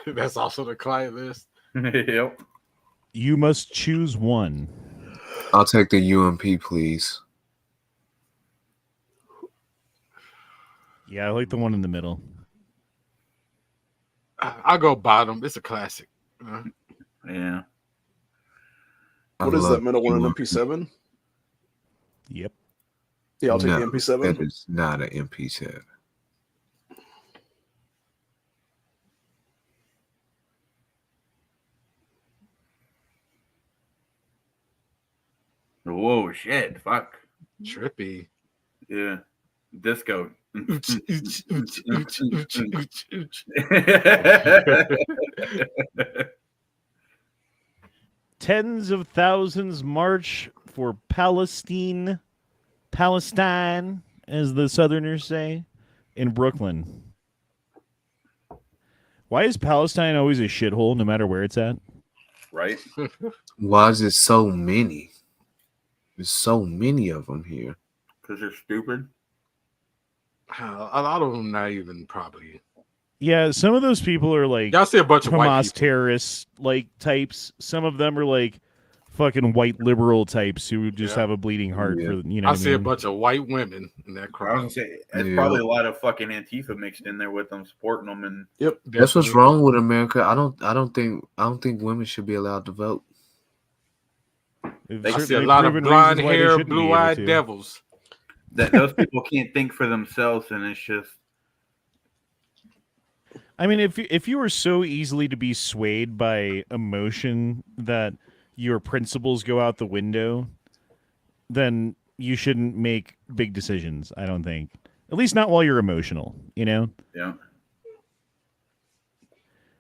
That's also the client list. Yep. You must choose one. I'll take the UMP, please. Yeah, I like the one in the middle. I'll go bottom. It's a classic. Yeah. What is that middle one, an MP7? Yep. Yeah, I'll take the MP7. That is not an MP7. Whoa, shit. Fuck. Trippy. Yeah. Disco. Tens of thousands march for Palestine, as the Southerners say, in Brooklyn. Why is Palestine always a shithole, no matter where it's at? Right. Why is it so many? There's so many of them here. Because they're stupid. A lot of them not even probably. Yeah, some of those people are like y'all see a bunch of white Hamas people. terrorists like types. Some of them are like fucking white liberal types who just have a bleeding heart for I see a bunch of white women in that I was crowd. gonna say it's probably a lot of fucking Antifa mixed in there with them supporting them, and yep, that's what's wrong with America. I don't think women should be allowed to vote. They've They I see a certainly lot of proven blonde reasons why they hair, shouldn't be able blue-eyed to. devils. That those people can't think for themselves, and it's just I mean, if you were so easily to be swayed by emotion that your principles go out the window, then you shouldn't make big decisions. I don't think, at least not while you're emotional. You know, yeah.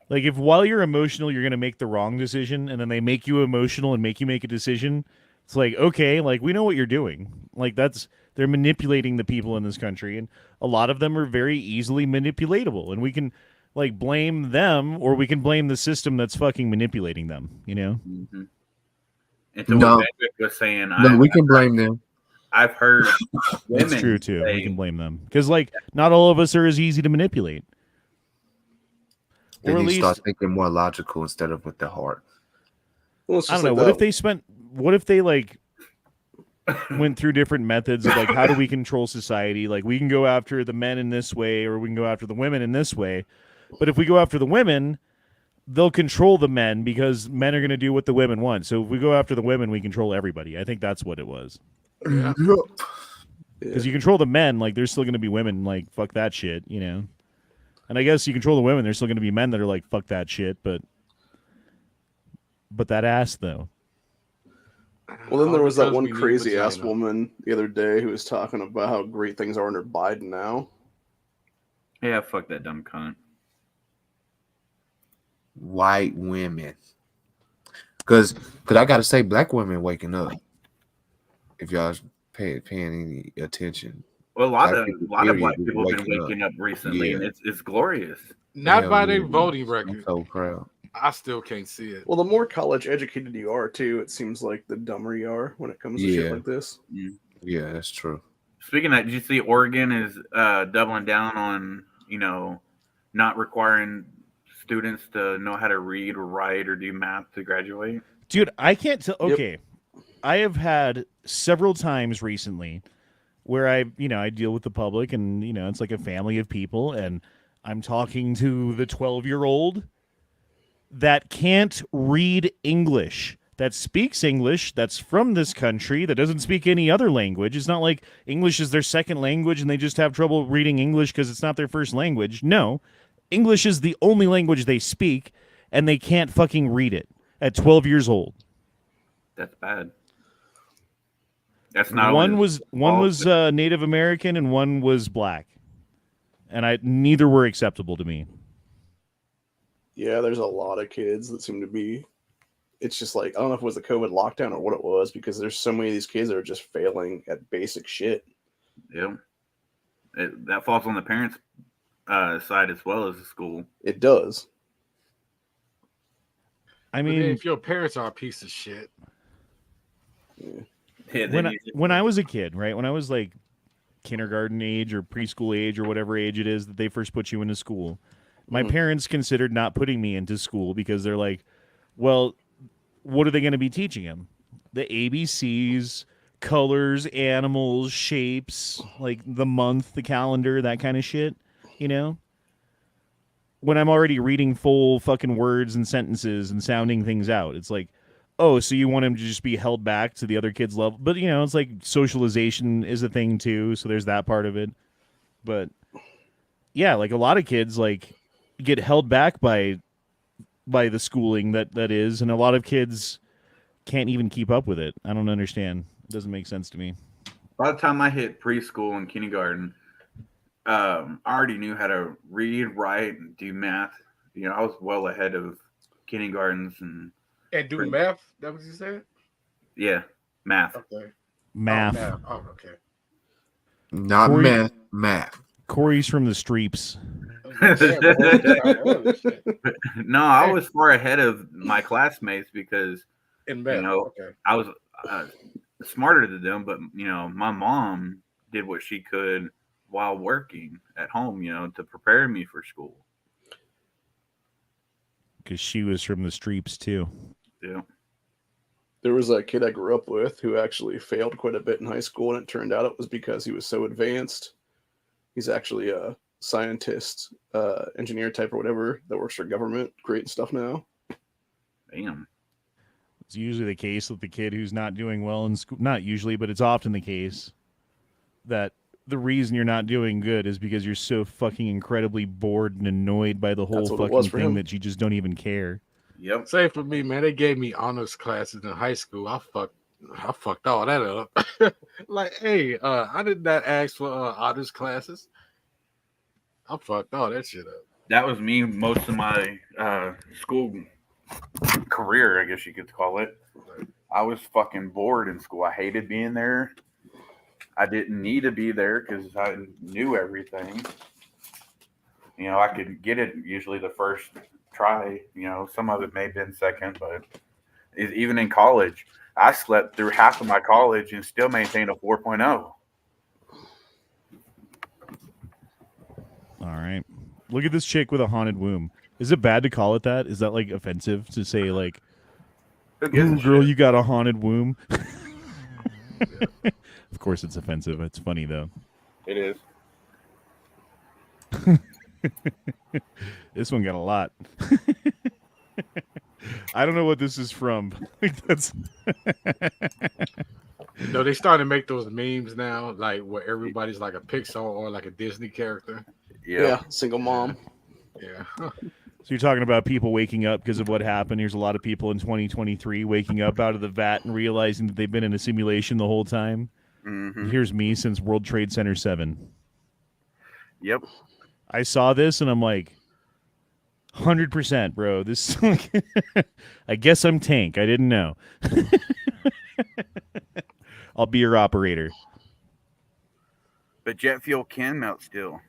like if while you're emotional you're gonna make the wrong decision, and then they make you emotional and make you make a decision. It's like, okay, like we know what you're doing. Like they're manipulating the people in this country, and a lot of them are very easily manipulatable, and we can like blame them, or we can blame the system that's fucking manipulating them. You know? Mm-hmm. And to No. what David was saying, No, we can blame them. I've heard women That's true too. say, We can blame them because like not all of us are as easy to manipulate. They Or at need to least start thinking more logical instead of with their heart. Well, it's I just don't know. like What if they like went through different methods of like how do we control society? Like we can go after the men in this way, or we can go after the women in this way. But if we go after the women, they'll control the men because men are going to do what the women want. So if we go after the women, we control everybody. I think that's what it was. Yeah. Because you control the men, like there's still going to be women like fuck that shit, you know. And I guess you control the women, there's still going to be men that are like fuck that shit, but that ass though. Well, then there was that Because one we need crazy ass vagina. woman the other day who was talking about how great things are under Biden now. "Yeah, fuck that dumb cunt." White women. Because I got to say, black women waking up. If y'all paying any attention. Well, a lot Black of people, black period, people have been waking waking up recently, and Yeah. it's glorious. Not Hell by yeah, their man. voting I'm record. so proud. I still can't see it. Well, the more college educated you are, too, it seems like the dumber you are when it comes to shit Yeah. like this. Yeah, that's true. Speaking of that, did you see Oregon is doubling down on not requiring students to know how to read or write or do math to graduate? Dude, I can't tell. Yep. Okay, I have had several times recently where I deal with the public, and it's like a family of people, and I'm talking to the 12-year-old that can't read English, that speaks English, that's from this country, that doesn't speak any other language. It's not like English is their second language and they just have trouble reading English because it's not their first language. No, English is the only language they speak, and they can't fucking read it at 12 years old. That's bad. That's not One only was Native American and one was black, and neither were acceptable to me. Yeah, there's a lot of kids that seem to be. It's just like, I don't know if it was the COVID lockdown or what it was, because there's so many of these kids that are just failing at basic shit. Yeah, that falls on the parents' side as well as the school. It does. I But then mean, if your parents are a piece of shit, Yeah, when I was a kid, right? When I was like kindergarten age or preschool age or whatever age it is that they first put you into school, my parents considered not putting me into school because they're like, well, what are they going to be teaching him? The ABCs, colors, animals, shapes, like the month, the calendar, that kind of shit, When I'm already reading full fucking words and sentences and sounding things out, it's like, oh, so you want him to just be held back to the other kid's level? But, it's like socialization is a thing too, so there's that part of it. But, yeah, like a lot of kids, like, get held back by the schooling that is, and a lot of kids can't even keep up with it. I don't understand. It doesn't make sense to me. By the time I hit preschool and kindergarten, I already knew how to read, write, and do math. I was well ahead of kindergartens and do math. That what you said? Yeah, math. Okay. Math. Oh, okay. Not Corey- math. Corey's from the streets. No, I was far ahead of my classmates because In math. Okay. I was smarter than them. But my mom did what she could while working at home, to prepare me for school. Because she was from the streets too. Yeah. There was a kid I grew up with who actually failed quite a bit in high school, and it turned out it was because he was so advanced. He's actually a scientist, engineer type or whatever that works for government, creating stuff now. Damn. It's usually the case with the kid who's not doing well in school. Not usually, but it's often the case that the reason you're not doing good is because you're so fucking incredibly bored and annoyed by the whole That's what it was fucking for thing him. that you just don't even care. Yep. Same for me, man. They gave me honors classes in high school. I fucked all that up. Like, hey, I did not ask for honors classes. I fucked all that shit up. That was me most of my school career, I guess you could call it. I was fucking bored in school. I hated being there. I didn't need to be there because I knew everything. You know, I could get it usually the first try. You know, some of it may have been second, but even in college, I slept through half of my college and still maintained a 4.0. All right. Look at this chick with a haunted womb. Is it bad to call it that? Is that like offensive to say like, Who gives "Ooh, a girl, shit? you got a haunted womb"? Of course, it's offensive. It's funny though. It is. This one got a lot. I don't know what this is from. That's No, they starting to make those memes now, like where everybody's like a Pixar or like a Disney character. Yeah, single mom. Yeah. So you're talking about people waking up because of what happened. Here's a lot of people in 2023 waking up out of the vat and realizing that they've been in a simulation the whole time. Mm-hmm. Here's me since World Trade Center 7. Yep. I saw this and I'm like, 100%, bro. This, I guess I'm Tank. I didn't know. I'll be your operator. But jet fuel can melt steel.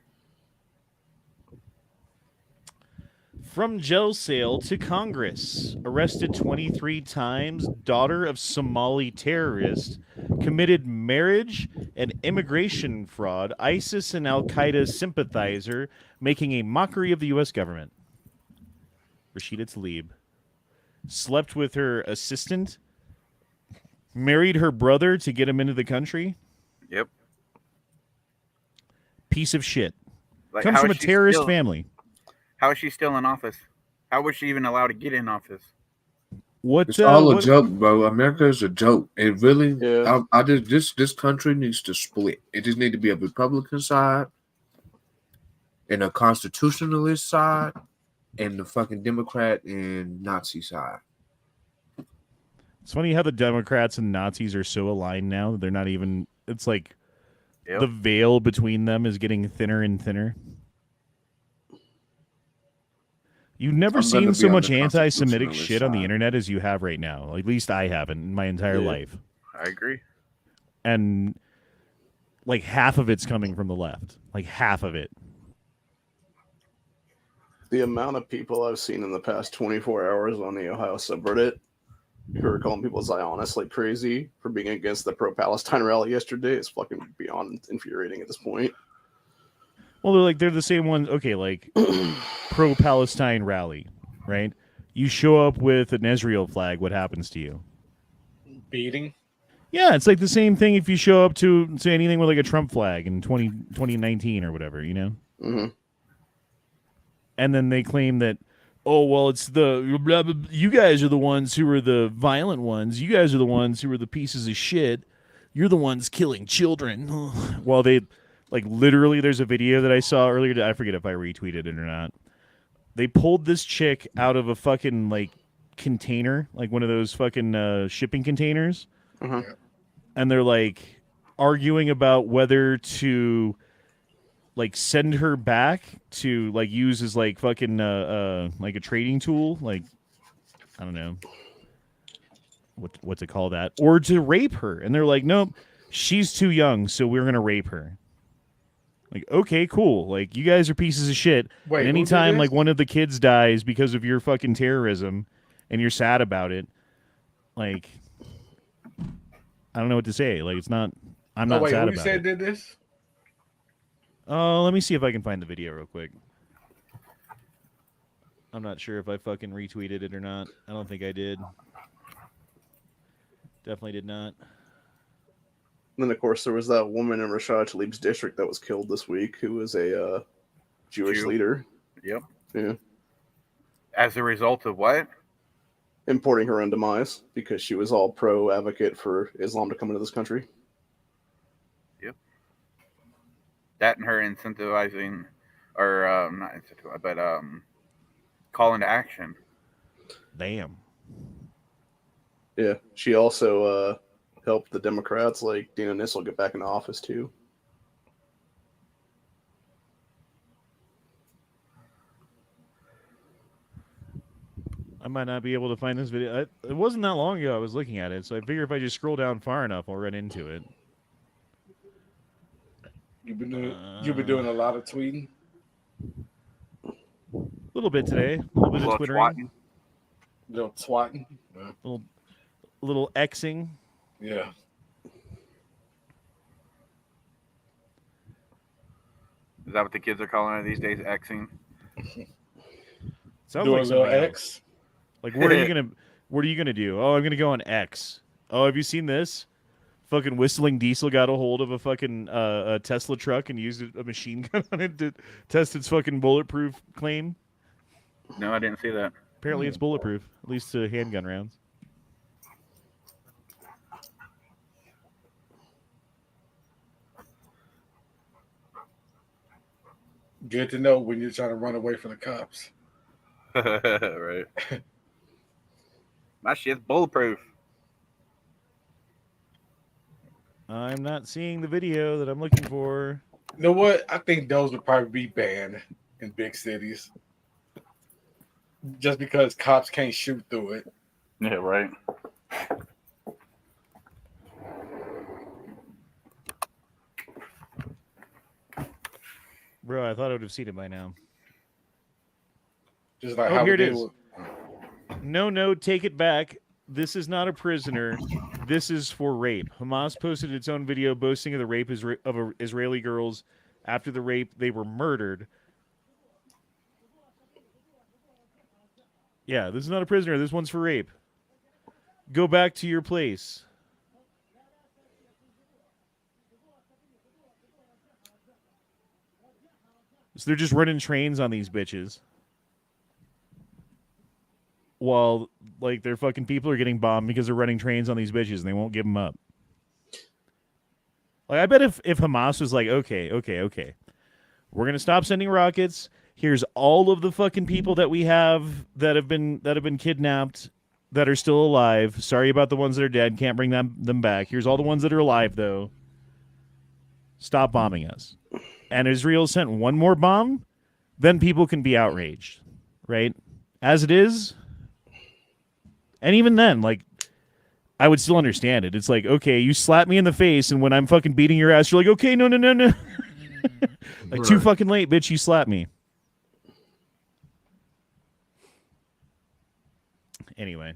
From jail cell to Congress. Arrested 23 times. Daughter of Somali terrorist. Committed marriage and immigration fraud. ISIS and Al-Qaeda sympathizer. Making a mockery of the U.S. government. Rashida Tlaib. Slept with her assistant. Married her brother to get him into the country. Yep. Piece of shit. Like, Comes how from a is she terrorist still- family. How is she still in office? How was she even allowed to get in office? What? It's all a what- joke, bro. America is a joke. It really. Yeah. I just this country needs to split. It just need to be a Republican side and a constitutionalist side, and the fucking Democrat and Nazi side. It's funny how the Democrats and Nazis are so aligned now. They're not even. It's like Yep. the veil between them is getting thinner and thinner. You've never I'm gonna seen be so on much the anti-Semitic constitutionalist shit on the side. internet as you have right now. At least I haven't in my entire Yeah. life. I agree. And like half of it's coming from the left. Like half of it. The amount of people I've seen in the past 24 hours on the Ohio subreddit who are calling people Zionists like crazy for being against the pro-Palestine rally yesterday is fucking beyond infuriating at this point. Well, they're the same ones. Okay, like pro-Palestine rally, right? You show up with an Israel flag, what happens to you? Beating. Yeah, it's like the same thing if you show up to say anything with like a Trump flag in 2019 or whatever, you know? Mm-hmm. And then they claim that, oh, well, it's the blah, blah, blah. You guys are the ones who are the violent ones. You guys are the ones who are the pieces of shit. You're the ones killing children. Well, they, like, literally, there's a video that I saw earlier. I forget if I retweeted it or not. They pulled this chick out of a fucking, like, container, like one of those fucking shipping containers. Mm-hmm. And they're, like, arguing about whether to, like, send her back to, like, use as, like, fucking, like, a trading tool. Like, I don't know. What to call that? Or to rape her. And they're like, nope, she's too young, so we're going to rape her. Like, okay, cool. Like, you guys are pieces of shit. Wait, and who did anytime, this? like, one of the kids dies because of your fucking terrorism and you're sad about it, like, I don't know what to say. Like, it's not, I'm not wait, sad who you about said it. did this? Let me see if I can find the video real quick. I'm not sure if I fucking retweeted it or not. I don't think I did. Definitely did not. And then, of course, there was that woman in Rashad Tlaib's district that was killed this week who was a Jewish Jew. leader. Yep. Yeah. As a result of what? importing her own demise because she was all pro advocate for Islam to come into this country. That and her incentivizing, or not incentivizing, but call into action. Damn. Yeah, she also helped the Democrats like Dana Nissel get back into office too. I might not be able to find this video. It wasn't that long ago I was looking at it, so I figure if I just scroll down far enough, I'll run into it. You've been doing a lot of tweeting. A little bit today. A little bit of twittering. Little twatting. A little Xing. Yeah. Is that what the kids are calling it these days? Xing. Sounds Doing like a little something X. else. Like, what are you gonna do? Oh, I'm gonna go on X. Oh, have you seen this? Fucking Whistling Diesel got a hold of a fucking a Tesla truck and used a machine gun on it to test its fucking bulletproof claim. No, I didn't see that. Apparently, it's bulletproof, at least to handgun rounds. Good to know when you're trying to run away from the cops. Right. My shit's bulletproof. I'm not seeing the video that I'm looking for. You know what? I think those would probably be banned in big cities. Just because cops can't shoot through it. Yeah, right. Bro, I thought I would have seen it by now. Just like Oh, how here it they is. No, take it back. This is not a prisoner. This is for rape. Hamas posted its own video boasting of the rape of Israeli girls. After the rape, they were murdered. Yeah, this is not a prisoner. This one's for rape. Go back to your place. So they're just running trains on these bitches. While, like, their fucking people are getting bombed because they're running trains on these bitches and they won't give them up. Like, I bet if Hamas was like, okay, we're going to stop sending rockets. Here's all of the fucking people that we have that have been kidnapped that are still alive. Sorry about the ones that are dead. Can't bring them back. Here's all the ones that are alive, though. Stop bombing us. And Israel sent one more bomb, then people can be outraged, right? As it is, and even then, like, I would still understand it. It's like, okay, you slap me in the face, and when I'm fucking beating your ass, you're like, okay, no. Like, too fucking late, bitch, you slapped me. Anyway.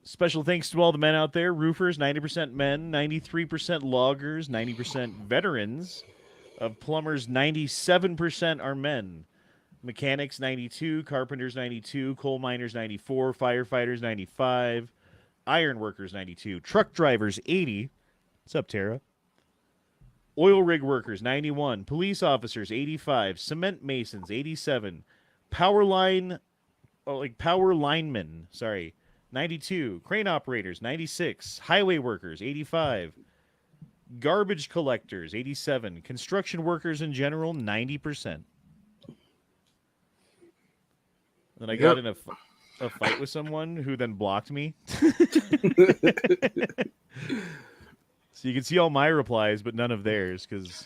Special thanks to all the men out there. Roofers, 90% men, 93% loggers, 90% veterans. Of plumbers, 97% are men. Mechanics, 92. Carpenters, 92. Coal miners, 94. Firefighters, 95. Iron workers, 92. Truck drivers, 80. What's up, Tara? Oil rig workers, 91. Police officers, 85. Cement masons, 87. Power linemen, 92. Crane operators, 96. Highway workers, 85. Garbage collectors, 87. Construction workers in general, 90%. Then I got in a fight with someone who then blocked me. So you can see all my replies, but none of theirs, because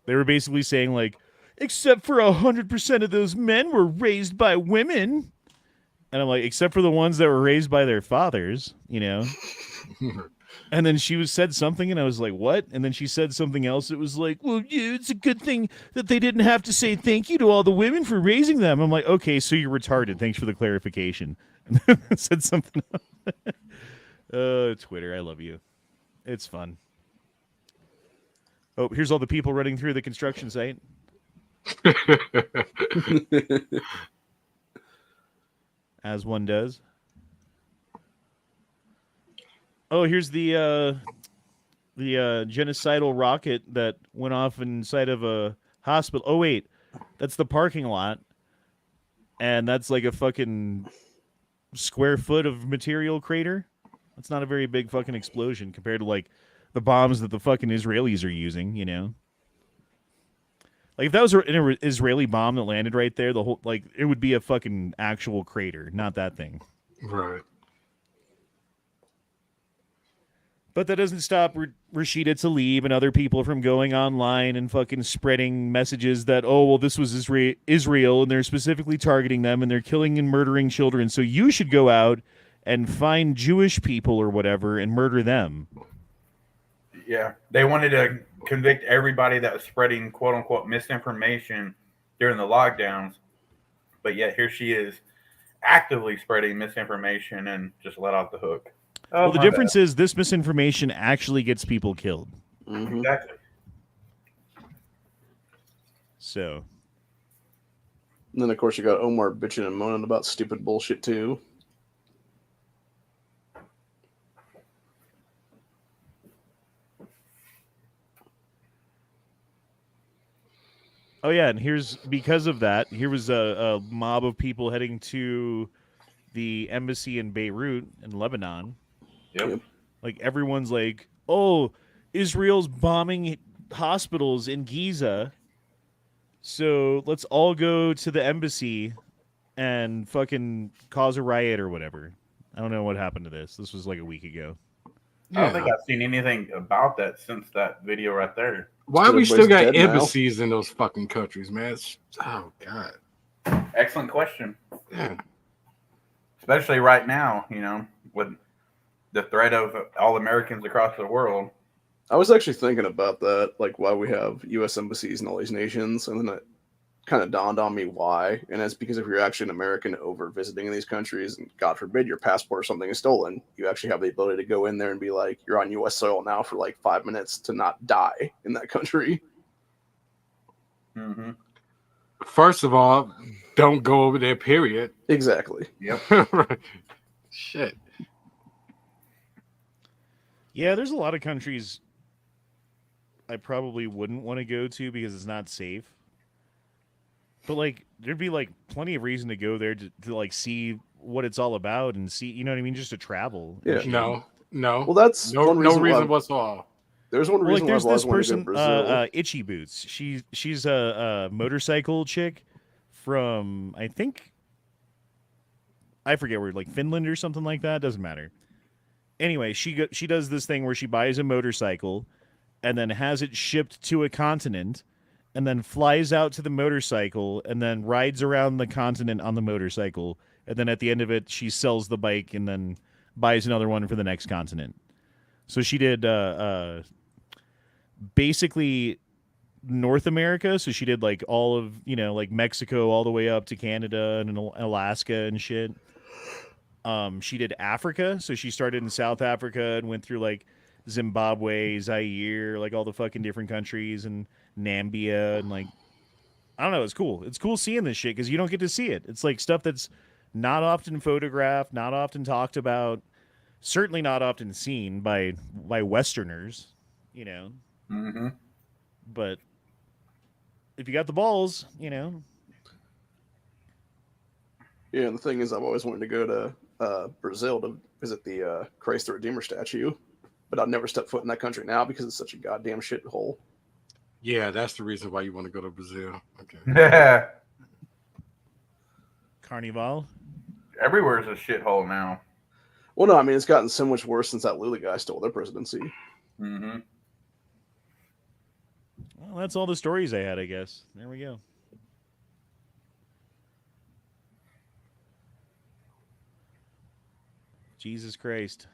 they were basically saying, like, except for 100% of those men were raised by women. And I'm like, except for the ones that were raised by their fathers, you know? And then she said something, and I was like, what? And then she said something else. It was like, well, yeah, it's a good thing that they didn't have to say thank you to all the women for raising them. I'm like, okay, so you're retarded. Thanks for the clarification. And then I said something else. Twitter, I love you. It's fun. Oh, here's all the people running through the construction site. As one does. Oh, here's the genocidal rocket that went off inside of a hospital. Oh, wait. That's the parking lot. And that's like a fucking square foot of material crater. That's not a very big fucking explosion compared to like the bombs that the fucking Israelis are using, you know? Like if that was an Israeli bomb that landed right there, the whole like it would be a fucking actual crater, not that thing. Right. But that doesn't stop Rashida Tlaib and other people from going online and fucking spreading messages that, oh, well, this was Israel and they're specifically targeting them and they're killing and murdering children. So you should go out and find Jewish people or whatever and murder them. Yeah. They wanted to convict everybody that was spreading quote unquote misinformation during the lockdowns. But yet here she is actively spreading misinformation and just let off the hook. Well, the difference is this misinformation actually gets people killed. Mm-hmm. Exactly. So. And then, of course, you got Omar bitching and moaning about stupid bullshit, too. Oh, yeah, and because of that, here was a mob of people heading to the embassy in Beirut in Lebanon. Yep. Like, everyone's like, oh, Israel's bombing hospitals in Giza, so let's all go to the embassy and fucking cause a riot or whatever. I don't know what happened to this. This was like a week ago. I don't think I've seen anything about that since that video right there. Why we still got embassies in those fucking countries, man? Oh, God. Excellent question. Yeah. Especially right now, you know, with the threat of all Americans across the world. I was actually thinking about that, like why we have U.S. embassies in all these nations, and then it kind of dawned on me why. And that's because if you're actually an American over visiting in these countries, and God forbid your passport or something is stolen, you actually have the ability to go in there and be like, you're on U.S. soil now for like 5 minutes to not die in that country. Mm-hmm. First of all, don't go over there, period. Exactly. Yep. Shit. Yeah, there's a lot of countries I probably wouldn't want to go to because it's not safe. But like, there'd be like plenty of reason to go there to like see what it's all about and see, you know what I mean, just to travel. Yeah. No. Well, that's no reason whatsoever. There's one reason like, there's why I've this always wanted to person, go to Brazil. Itchy Boots. She's a motorcycle chick from I forget where, like Finland or something like that. Doesn't matter. Anyway, she does this thing where she buys a motorcycle and then has it shipped to a continent and then flies out to the motorcycle and then rides around the continent on the motorcycle. And then at the end of it, she sells the bike and then buys another one for the next continent. So she did basically North America. So she did like all of, you know, like Mexico all the way up to Canada and Alaska and shit. She did Africa. So she started in South Africa and went through like Zimbabwe, Zaire, like all the fucking different countries and Nambia and like, I don't know. It's cool. It's cool seeing this shit because you don't get to see it. It's like stuff that's not often photographed, not often talked about, certainly not often seen by Westerners, you know. Mm-hmm. But if you got the balls, you know. Yeah, and the thing is, I've always wanted to go to Brazil to visit the Christ the Redeemer statue, but I'll never step foot in that country now because it's such a goddamn shithole. Yeah, that's the reason why you want to go to Brazil. Okay. Yeah. Carnival. Everywhere's a shithole now. Well, no, I mean, it's gotten so much worse since that Lula guy stole their presidency. Mm-hmm. Well, that's all the stories I had, I guess. There we go. Jesus Christ.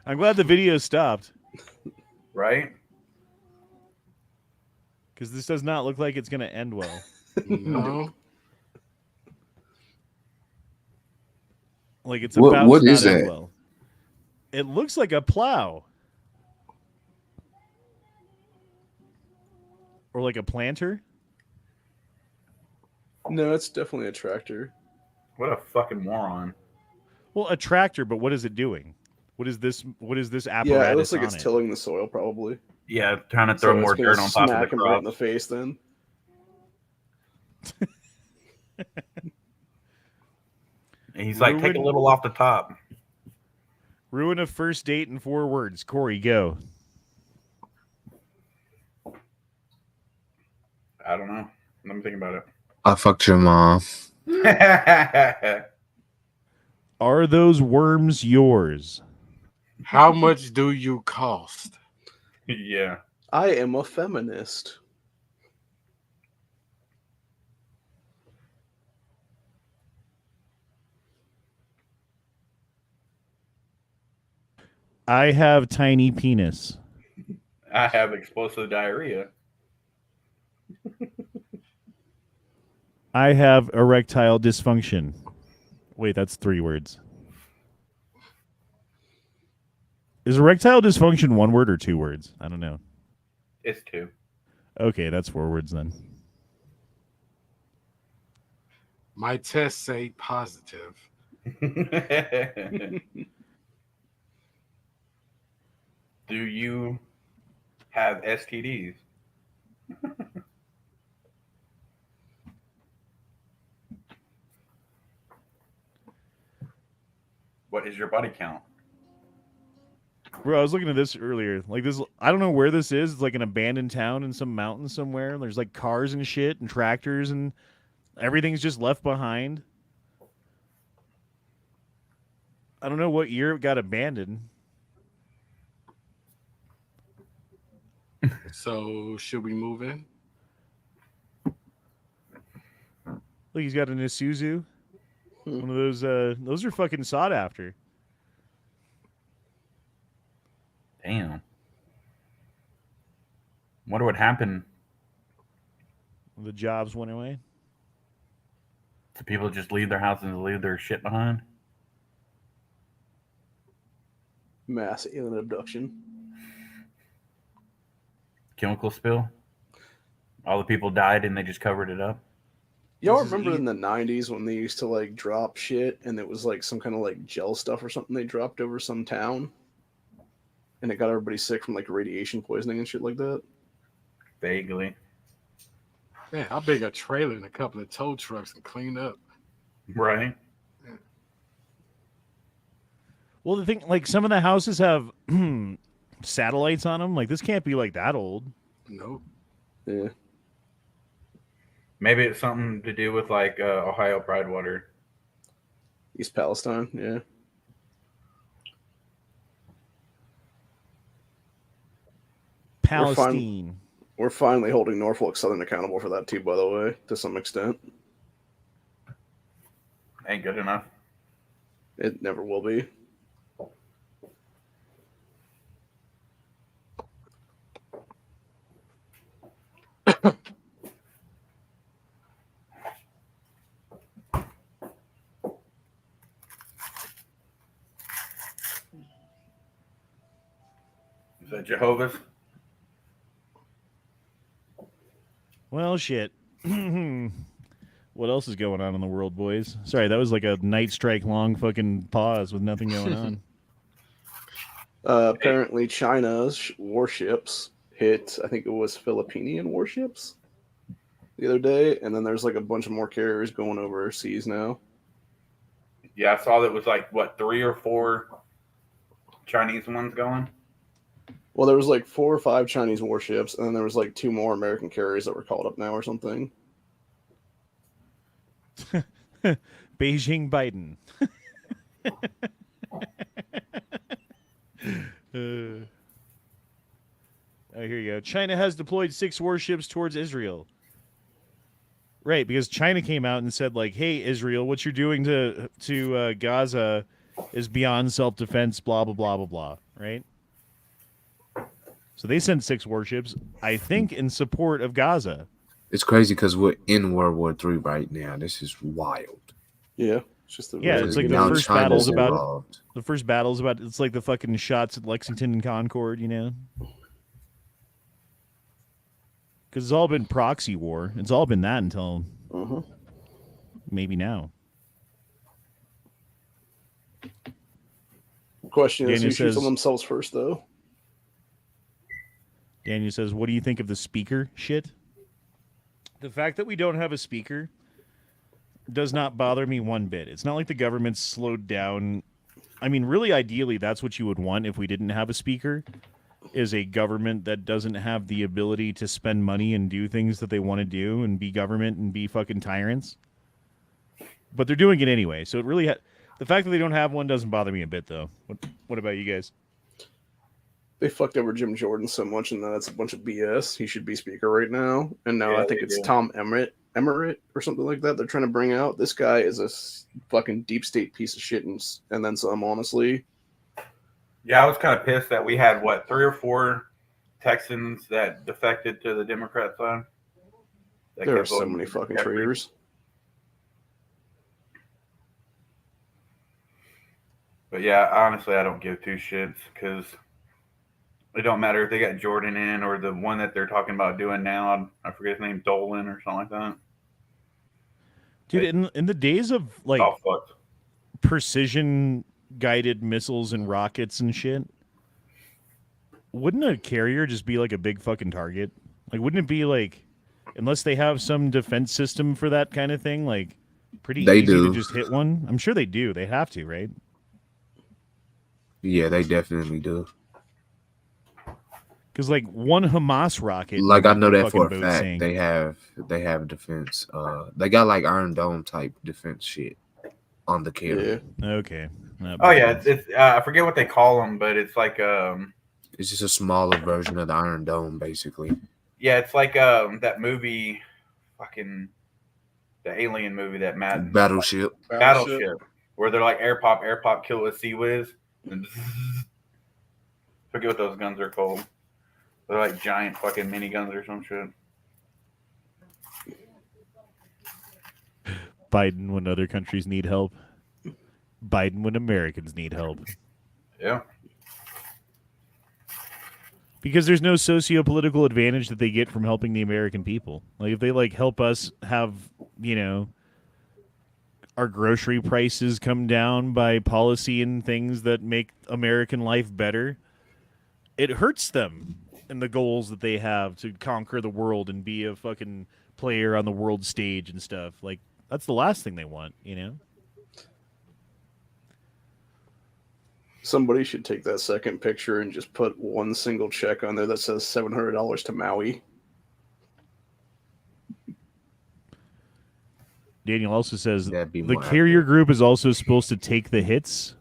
I'm glad the video stopped. Right? Because this does not look like it's going to end well. No. Like it's about what to is not end that? well. It looks like a plow. Or like a planter. No, it's definitely a tractor. What a fucking moron. Well, a tractor, but what is it doing? What is this? What is this apparatus? Yeah, it looks like on it's it? tilling the soil, probably. Yeah, trying to throw So more it's gonna dirt on top of smack the him right in the crops. face. Then And he's like, take a little off the top. Ruin a first date in 4 words. Corey, go. I don't know. Let me think about I fucked your mom. it. Are those worms yours? How much do you cost? Yeah. I am a feminist. I have tiny penis. I have explosive diarrhea. I have erectile dysfunction. Wait, that's 3 words. Is erectile dysfunction 1 word or 2 words? I don't know. It's 2. Okay, that's 4 words then. My tests say positive. Do you have STDs? What is your body count? Bro, I was looking at this earlier. Like this, I don't know where this is. It's like an abandoned town in some mountain somewhere. There's like cars and shit and tractors and everything's just left behind. I don't know what year it got abandoned. So should we move in? Look, he's got an Isuzu. One of those are fucking sought after. Damn. Wonder what happened. The jobs went away. Do people just leave their houses and leave their shit behind? Mass alien abduction. Chemical spill? All the people died and they just covered it up? Y'all remember in the 90s when they used to like drop shit and it was like some kind of like gel stuff or something they dropped over some town? And it got everybody sick from like radiation poisoning and shit like that? Vaguely. Man, I'll bring a trailer and a couple of tow trucks and clean up. Right. Well, the thing, like some of the houses have satellites on them. Like this can't be like that old. No. Yeah. Maybe it's something to do with like Ohio Pridewater. East Palestine, yeah. Palestine. We're finally holding Norfolk Southern accountable for that too, by the way, to some extent. Ain't good enough. It never will be. Is that Jehovah's? Well, shit. What else is going on in the world, boys? Sorry, that was like a night strike long fucking pause with nothing going on. Apparently, China's warships hit, I think it was Philippine warships the other day, and then there's like a bunch of more carriers going overseas now. Yeah, I saw that was like, what, 3 or 4 Chinese ones going? Well, there was like 4 or 5 Chinese warships, and then there was like 2 more American carriers that were called up now or something. Beijing Biden. Oh, here you go. China has deployed 6 warships towards Israel. Right, because China came out and said, like, hey, Israel, what you're doing to Gaza is beyond self-defense, blah, blah, blah, blah, blah, right? So they sent 6 warships, I think, in support of Gaza. It's crazy because we're in World War III right now. This is wild. Yeah, it's just it's like now the first China's battle's about involved. the first battle's about. It's like the fucking shots at Lexington and Concord, you know. Because it's all been proxy war. It's all been that until maybe now. Question is, Daniel who shoots on says- themselves first, though? Daniel says, what do you think of the speaker shit? The fact that we don't have a speaker does not bother me one bit. It's not like the government's slowed down. I mean, really, ideally, that's what you would want if we didn't have a speaker, is a government that doesn't have the ability to spend money and do things that they want to do and be government and be fucking tyrants. But they're doing it anyway, so it really... the fact that they don't have one doesn't bother me a bit, though. What about you guys? They fucked over Jim Jordan so much, and that's a bunch of BS. He should be speaker right now. And now I think it's Tom Emmerich or something like that they're trying to bring out. This guy is a fucking deep state piece of shit, and then some, honestly. Yeah, I was kind of pissed that we had, 3 or 4 Texans that defected to the Democrat side. There are so many fucking traitors. But yeah, honestly, I don't give two shits because it don't matter if they got Jordan in or the one that they're talking about doing now. I forget his name, Dolan or something like that. Dude, in the days of like fucked. precision guided missiles and rockets and shit, wouldn't a carrier just be like a big fucking target? Like, wouldn't it be like, unless they have some defense system for that kind of thing, like pretty easy to just hit one? I'm sure they do. They have to, right? Yeah, they definitely do. Because like one Hamas rocket, like I know that for a boat fact, sank. they have defense. They got like Iron Dome type defense shit on the carrier. Yeah. Okay. Oh yeah, it's I forget what they call them, but it's like It's just a smaller version of the Iron Dome, basically. yeah, it's like that movie, fucking the alien movie that Battleship. where they're like air pop, kill with Sea Whiz. And forget what those guns are called. They're like giant fucking miniguns or some shit. Biden when other countries need help. Biden when Americans need help. Yeah. Because there's no socio-political advantage that they get from helping the American people. Like if they like help us have, you know, our grocery prices come down by policy and things that make American life better, it hurts them and the goals that they have to conquer the world and be a fucking player on the world stage and stuff. Like that's the last thing they want, you know? Somebody should take that second picture and just put one single check on there that says $700 to Maui. Daniel also says the more carrier group is also supposed to take the hits.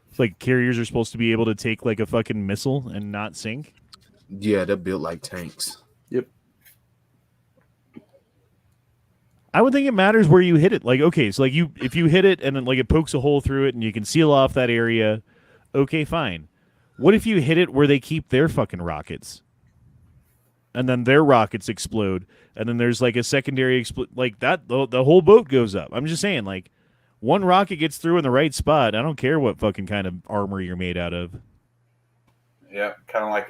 It's like carriers are supposed to be able to take like a fucking missile and not sink. Yeah, they're built like tanks. Yep. I would think it matters where you hit it. Like, okay, so like if you hit it and then like it pokes a hole through it and you can seal off that area, okay, fine. What if you hit it where they keep their fucking rockets? And then their rockets explode, and then there's like a secondary like that. The whole boat goes up. I'm just saying, like, one rocket gets through in the right spot. I don't care what fucking kind of armor you're made out of. Yeah, kind of like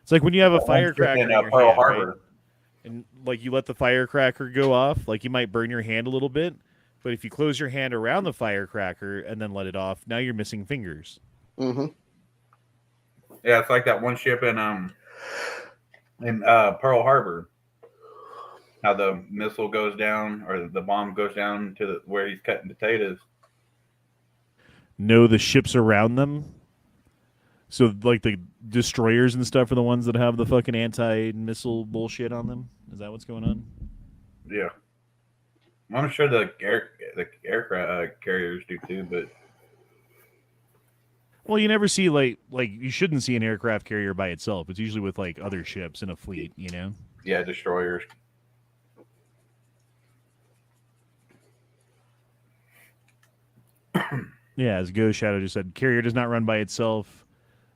It's like when you have a firecracker in in your Pearl hand, Harbor. right? And like you let the firecracker go off, like you might burn your hand a little bit, but if you close your hand around the firecracker and then let it off, now you're missing fingers. Mm-hmm. Yeah, it's like that one ship in Pearl Harbor. How the missile goes down or the bomb goes down to where he's cutting potatoes. No, the ships around them. So like the destroyers and stuff are the ones that have the fucking anti-missile bullshit on them. Is that what's going on? Yeah, I'm sure the aircraft carriers do too, but. Well, you never see like you shouldn't see an aircraft carrier by itself. It's usually with like other ships in a fleet, you know? Yeah, destroyers. Yeah, as Ghost Shadow just said, carrier does not run by itself.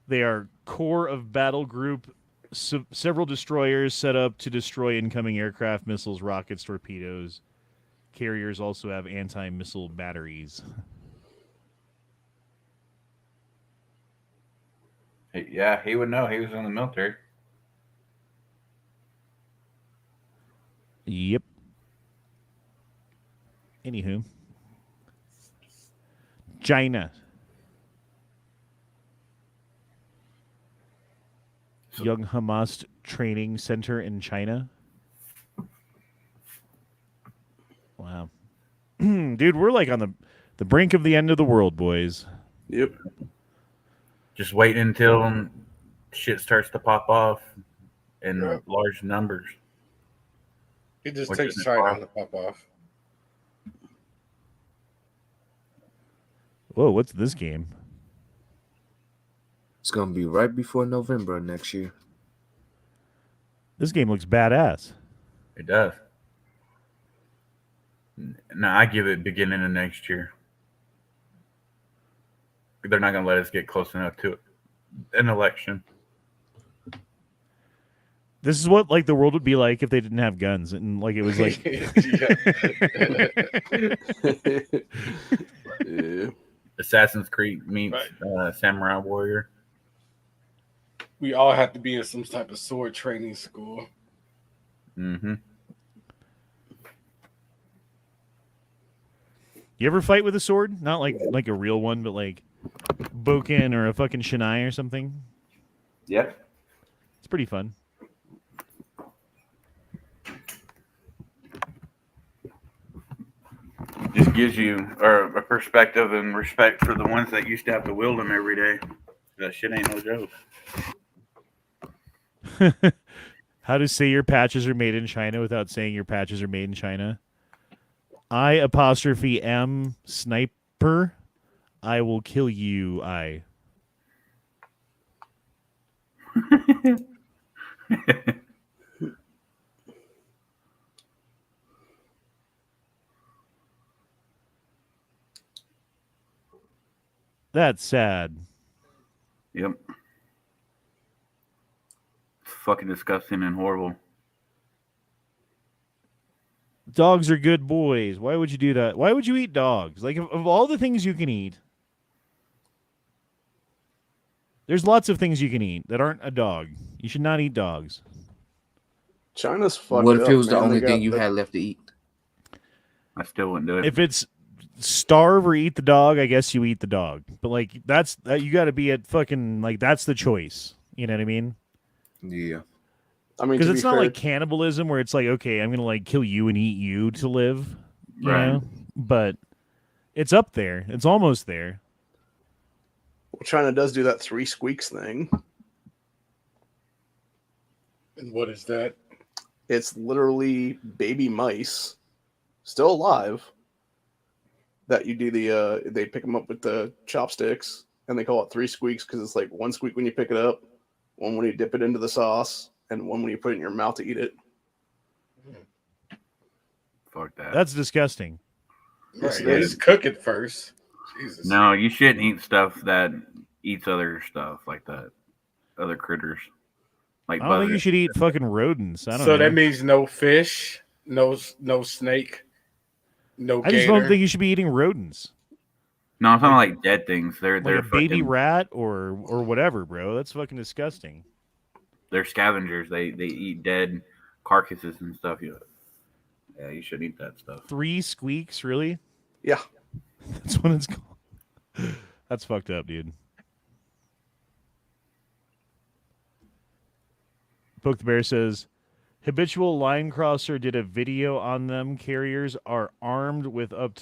They are core of battle group, several destroyers set up to destroy incoming aircraft, missiles, rockets, torpedoes. Carriers also have anti-missile batteries. Yeah, he would know. He was in the military. Yep. Anywho. China. Young Hamas Training Center in China. Wow. Dude, we're like on the brink of the end of the world, boys. Yep. Just wait until shit starts to pop off in Yep. large numbers. It just Which takes isn't China far. to pop off. Whoa, what's this game? It's gonna be right before November next year. This game looks badass. It does. No, I give it beginning of next year. They're not going to let us get close enough to an election. This is what like the world would be like if they didn't have guns and like it was like Yeah. Assassin's Creed meets Right. Samurai Warrior. We all have to be in some type of sword training school. Mm-hmm. You ever fight with a sword? Not like a real one, but like Boken or a fucking Shinai or something. Yep. It's pretty fun. Just gives you a perspective and respect for the ones that used to have to wield them every day. That shit ain't no joke. How to say your patches are made in China without saying your patches are made in China? I''M sniper. I will kill you. I. That's sad. Yep. It's fucking disgusting and horrible. Dogs are good boys. Why would you do that? Why would you eat dogs? Like, of all the things you can eat, there's lots of things you can eat that aren't a dog. You should not eat dogs. China's fucked What if up, it was the man. only They thing got you the- had left to eat? I still wouldn't do it. If it's starve or eat the dog, I guess you eat the dog. But, like, you got to be at fucking, like, that's the choice. You know what I mean? Yeah. I mean, Because to it's be not fair, like cannibalism where it's like, okay, I'm going to, like, kill you and eat you to live. You Right. know? But it's up there. It's almost there. well, China does do that 3 squeaks thing. And what is that? It's literally baby mice, still alive, that you do they pick them up with the chopsticks, and they call it 3 squeaks because it's like 1 squeak when you pick it up, 1 when you dip it into the sauce, and 1 when you put it in your mouth to eat it. Fuck that. That's disgusting. Yes, Right. it Just is. cook it first. Jesus. No, you shouldn't eat stuff that eats other stuff like that. Other critters. Like I don't think buzzards. you should eat fucking rodents. I don't So know. that means no fish, no snake, no I just gator. don't think you should be eating rodents. No, I'm talking like dead things. They're Like a baby fucking, rat or whatever, bro. That's fucking disgusting. they're scavengers. They eat dead carcasses and stuff. Yeah, you shouldn't eat that stuff. 3 squeaks, really? Yeah. That's what it's called. That's fucked up, dude. Poke the Bear says, habitual line crosser did a video on them. Carriers are armed with up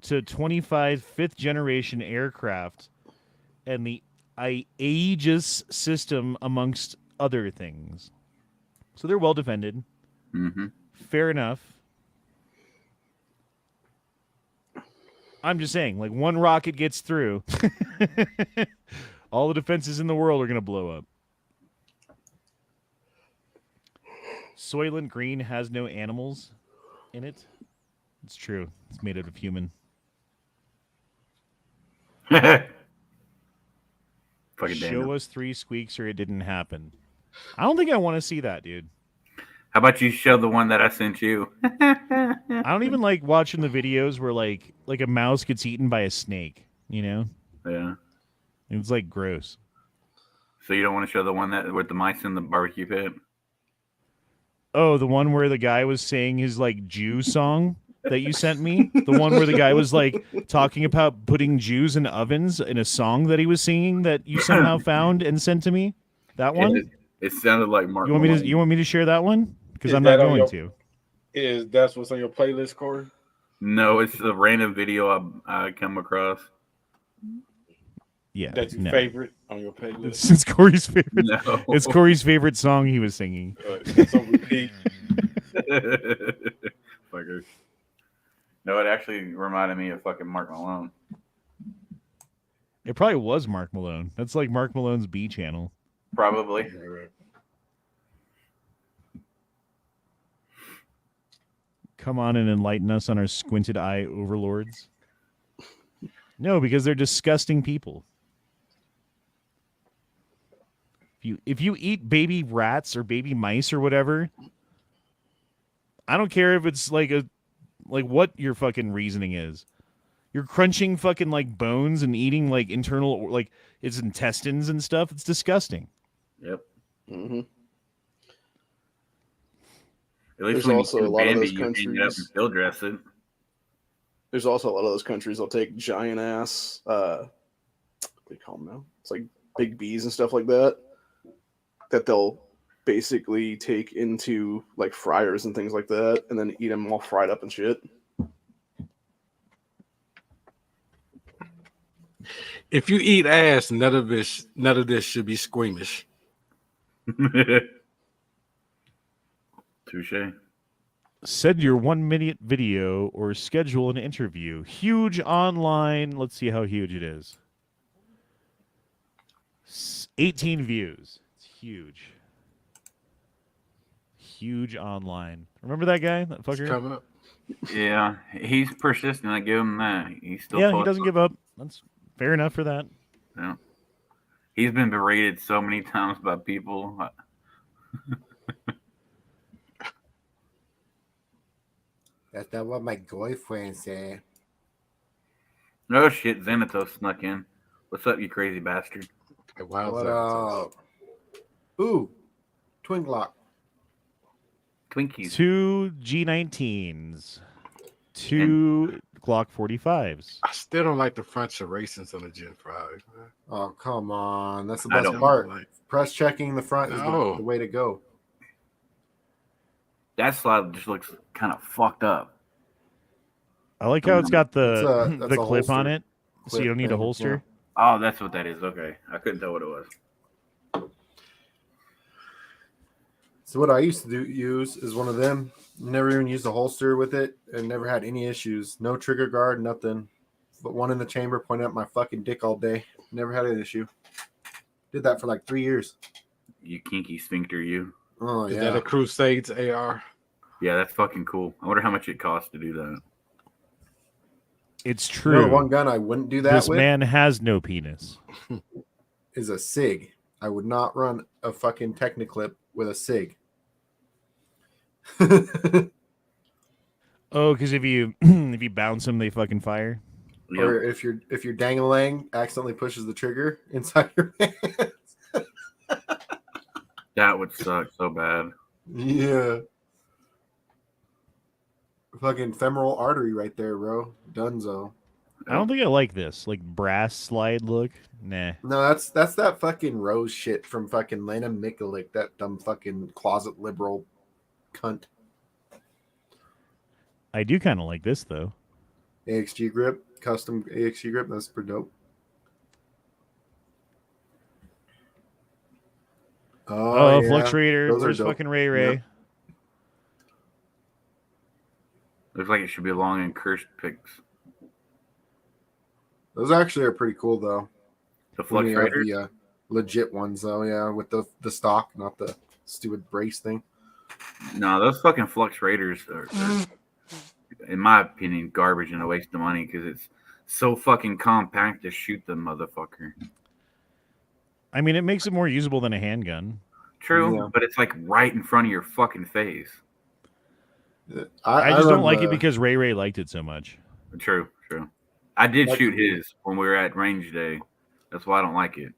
to 25 fifth-generation aircraft and the Aegis system, amongst other things. So they're well defended. Mm-hmm. Fair enough. I'm just saying, like, one rocket gets through, all the defenses in the world are going to blow up. Soylent Green has no animals in it. It's true. It's made out of human. Fucking Show Daniel. us 3 squeaks or it didn't happen. I don't think I want to see that, dude. How about you show the one that I sent you? I don't even like watching the videos where like a mouse gets eaten by a snake, you know? Yeah. It's like gross. So you don't want to show the one that with the mice in the barbecue pit? Oh, the one where the guy was saying his like Jew song that you sent me? The one where the guy was like talking about putting Jews in ovens in a song that he was singing that you somehow found and sent to me? That one? It sounded like Mark. You want me Malone. to? You want me to share that one? Because Is I'm that not on going your- to. Is that's what's on your playlist, Corey? No, it's a random video I come across. Yeah, That's your no. favorite on your playlist? It's Corey's favorite. No. It's Corey's favorite song he was singing. It's on repeat. Fuckers. No, it actually reminded me of fucking Mark Malone. It probably was Mark Malone. That's like Mark Malone's B channel. Probably. Come on and enlighten us on our squinted eye overlords. No, because they're disgusting people. If you eat baby rats or baby mice or whatever, I don't care if it's like what your fucking reasoning is. You're crunching fucking like bones and eating like internal like its intestines and stuff. It's disgusting. Yep. Mm-hmm. At least There's when also you a lot of Bambi, those you hang it up and countries. field dress it. There's also a lot of those countries that'll take giant ass, what do you call them now? It's like big bees and stuff like that, that they'll basically take into like fryers and things like that, and then eat them all fried up and shit. If you eat ass, none of this should be squeamish. Touche. Send your 1 minute video or schedule an interview. Huge online. Let's see how huge it is. 18 views. It's huge. Huge online. Remember that guy? That It's fucker? coming up. Yeah, he's persistent. I give him that. He's still Yeah, he posts doesn't give up. That's fair enough for that. Yeah. He's been berated so many times by people. That's not what my girlfriend said. No shit, Xanatos snuck in. What's up, you crazy bastard? Hey, wow, What Xanatos. up? Ooh, twin Glock. Twinkies. 2 G19s. 2 Glock 45s. I still don't like the front serrations on the Gen 5. Man. Oh, come on. That's the I best don't part. like- Press checking the front is No. the way to go. That slide just looks kind of fucked up. I like how it's got That's the a- that's the a clip on holster. it, so Clip you don't need a thing, holster. Oh, that's what that is. Okay. I couldn't tell what it was. So what I used to use is one of them. Never even used a holster with it and never had any issues. No trigger guard, nothing. But one in the chamber pointing at my fucking dick all day. Never had an issue. Did that for like 3 years. You kinky sphincter, you. Oh, Is yeah. that a Crusades AR? Yeah, that's fucking cool. I wonder how much it costs to do that. It's You true. know, one gun I wouldn't do that This with man has no penis. is a SIG. I would not run a fucking Techniclip with a SIG. Oh, because if you if you bounce them, they fucking fire. Or if your dangling accidentally pushes the trigger inside your hand. That would suck so bad. Yeah. Fucking femoral artery right there, bro. Dunzo. I don't think I like this like brass slide look. Nah. No, that's that fucking Rose shit from fucking Lena Mikulik, that dumb fucking closet liberal cunt. I do kind of like this though. AXG grip, custom AXG grip. That's pretty dope. Oh, yeah. Fluctuator. Those are Where's dope. fucking Ray Ray? Yep. Looks like it should be long and cursed pics. Those actually are pretty cool though. The When you have Fluctuator? the legit ones though, yeah, with the stock, not the stupid brace thing. No, those fucking Flux Raiders are, in my opinion, garbage and a waste of money because it's so fucking compact to shoot the motherfucker. I mean, it makes it more usable than a handgun. True, Yeah. but it's like right in front of your fucking face. I just don't run like the- it because Ray Ray liked it so much. True. I did Like- shoot his when we were at range day. That's why I don't like it.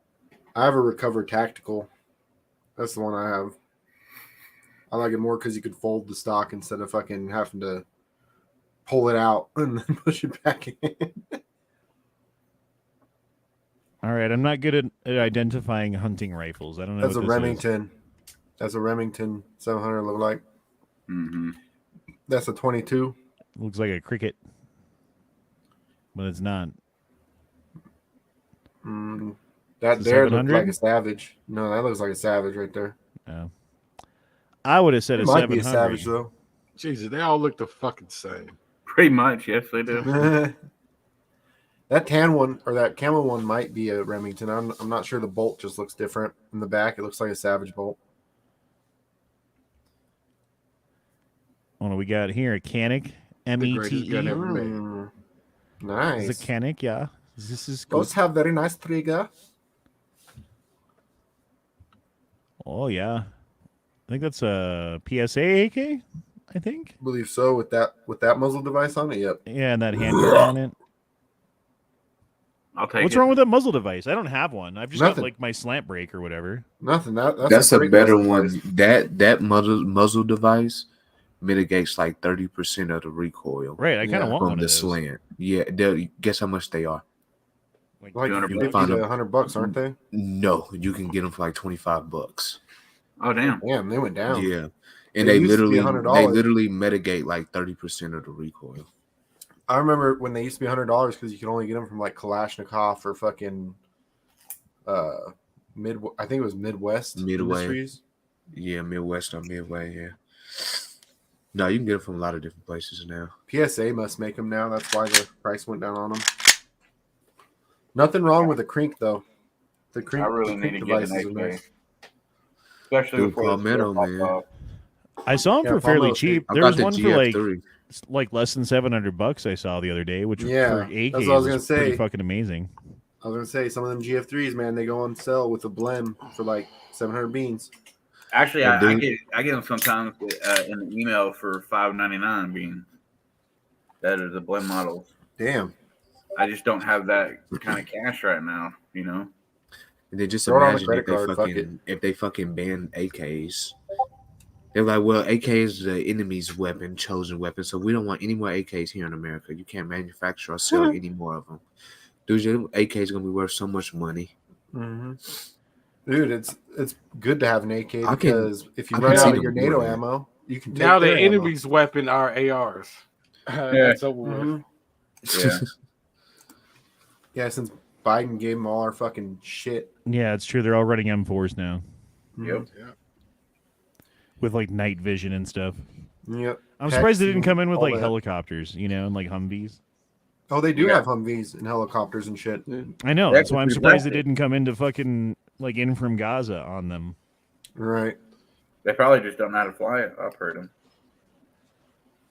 I have a Recover Tactical. That's the one I have. I like it more because you could fold the stock instead of fucking having to pull it out and then push it back in. All right, I'm not good at identifying hunting rifles. I don't know. That's a what this is. Remington. That's a Remington 700 look like. Mm-hmm. That's a 22. Looks like a cricket, but it's not. That It's a there looked 700? like a Savage. No, that looks like a Savage right there. No. I would have said It a might 700. be a Savage though. Jesus, they all look the fucking same. Pretty much, yes, they do. That tan one or that camel one might be a Remington. I'm not sure. The bolt just looks different in the back. It looks like a Savage bolt. What do we got here? A Canic, greatest gun METE. ever made. Nice. It's a Canic, yeah. This is good. Those have very nice trigger. Oh yeah, I think that's a PSA AK. I think. I believe so with that muzzle device on it. Yep. Yeah, and that handgun on it. I'll take What's it. wrong with that muzzle device? I don't have one. I've just got Nothing. like my slant brake or whatever. Nothing. That's a great better muzzle one. device. That muzzle device mitigates like 30% of the recoil. Right, I kind of want from one the of those. slant. Yeah, guess how much they are? Like, Like 200 $50 bucks. to $100, aren't they? No, you can get them for like $25. Oh, damn. Damn, they went down. Yeah, and They they used to be literally $100. mitigate like 30% of the recoil. I remember when they used to be $100 because you could only get them from like Kalashnikov or fucking I think it was Midwest Midway. Industries. Yeah, Midwest or Midway. Yeah. No, you can get them from a lot of different places now. PSA must make them now. That's why the price went down on them. Nothing wrong with the Crink though. The Crink, I really the need Crink to get devices are an nice. AK. Especially Dude, before the Palmetto, square man. pops off. I saw them Yeah, for fairly Palmetto cheap. I There got was the one for GF3. like less than $700 I saw the other day, which Yeah, for AKs that's what I was gonna is pretty say. fucking amazing. I was gonna say some of them GF3s, man, they go on sale with a blem for like 700 beans. Actually, Well, I dude- get them sometimes in the email for $5.99 being that are the blend models. Damn. I just don't have that kind of cash right now, you know. And then just Throw it on a imagine credit card, fuck if they fucking ban AKs. They're like, well, AK is the enemy's weapon, chosen weapon, so we don't want any more AKs here in America. You can't manufacture or sell any more of them. Dude, your AK is gonna be worth so much money. Mm-hmm. Dude, it's good to have an AK I can- because if you I run can out see of them your doing NATO that. ammo, you can take Now the their ammo. enemy's weapon are ARs. That's over with. Mhm. Yeah. Yeah, since Biden gave them all our fucking shit. Yeah, it's true. They're all running M4s now Yep. Yeah. with like night vision and stuff. Yep. I'm surprised they Hex didn't come in with all like that. helicopters, you know, and like Humvees. Oh, they do Yeah. have Humvees and helicopters and shit. I know. That That's why I'm could be surprised they plastic. didn't come into fucking like in from Gaza on them. Right. They probably just don't know how to fly it. I've heard them.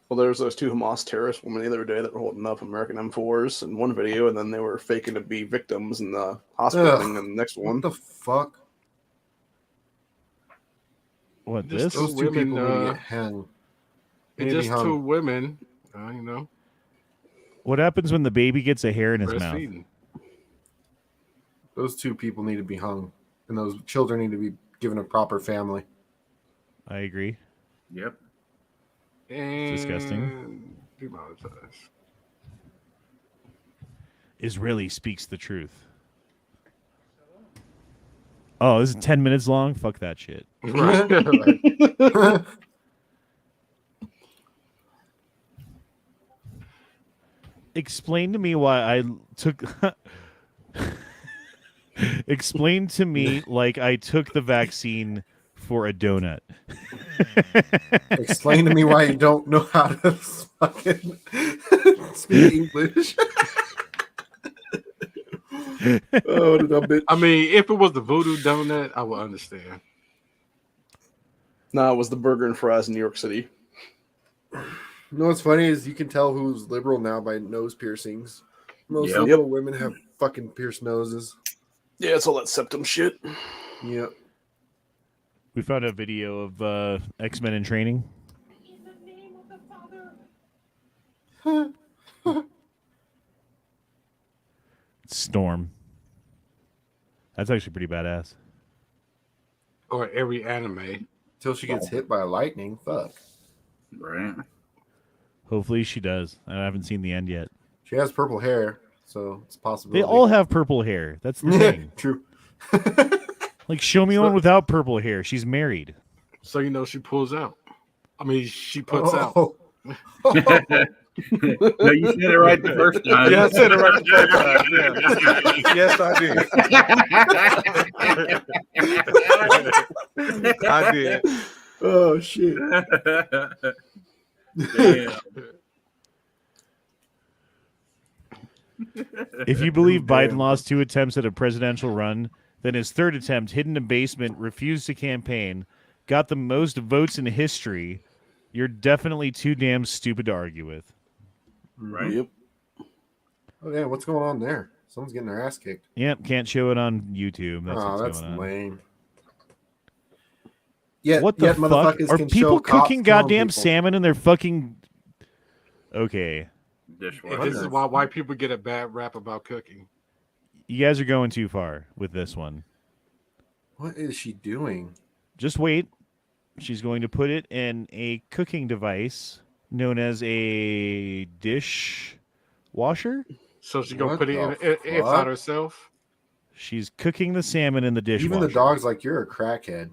Well, there was those two Hamas terrorist women the other day that were holding up American M4s in one video, and then they were faking to be victims in the hospital Ugh. thing in the next one. What the fuck? What Just this? Those two women, people need to get hung. They need It's to be just two hung. women, you know, What happens when the baby gets a hair in his mouth? breastfeeding. Those two people need to be hung, and those children need to be given a proper family. I agree. Yep. And disgusting. demonetized. Israeli speaks the truth. Oh, this is 10 minutes long? Fuck that shit. Right. Explain to me why I took. Explain to me like I took the vaccine for a donut. Explain to me why you don't know how to fucking speak English. Oh, the dumb bitch. I mean, if it was the voodoo donut, I would understand. No, it was the burger and fries in New York City. You know what's funny is you can tell who's liberal now by nose piercings. Most Yep. liberal women have fucking pierced noses. Yeah, it's all that septum shit. Yep. We found a video of X-Men in training. Storm. That's actually pretty badass. Or every anime. Till she gets hit by lightning. Fuck. Right. Hopefully she does. I haven't seen the end yet. She has purple hair, so it's possible. They all have purple hair. That's the thing. True. Like, show me one without purple hair. She's married. So you know she pulls out. I mean, she puts out. Oh. No, you said it right the first time. Yeah, I said it right the first time. Yeah. Yes, I did. I did. Oh shit. Damn. If you believe Biden lost 2 attempts at a presidential run, then his 3rd attempt, hid in a basement, refused to campaign, got the most votes in history, you're definitely too damn stupid to argue with. Right. Yep. Oh yeah, what's going on there? Someone's getting their ass kicked. Yep, can't show it on YouTube. That's Oh, what's that's going on. lame. Yeah, What the fuck? motherfuckers Are can people show cops cooking killing goddamn people. salmon in their fucking... Okay. Dishwasher. This is why white people get a bad rap about cooking. You guys are going too far with this one. What is she doing? Just wait. She's going to put it in a cooking device known as a dish washer. So she's gonna What put it the inside fuck? herself. She's cooking the salmon in the dishwasher. Even the dog's like, you're a crackhead.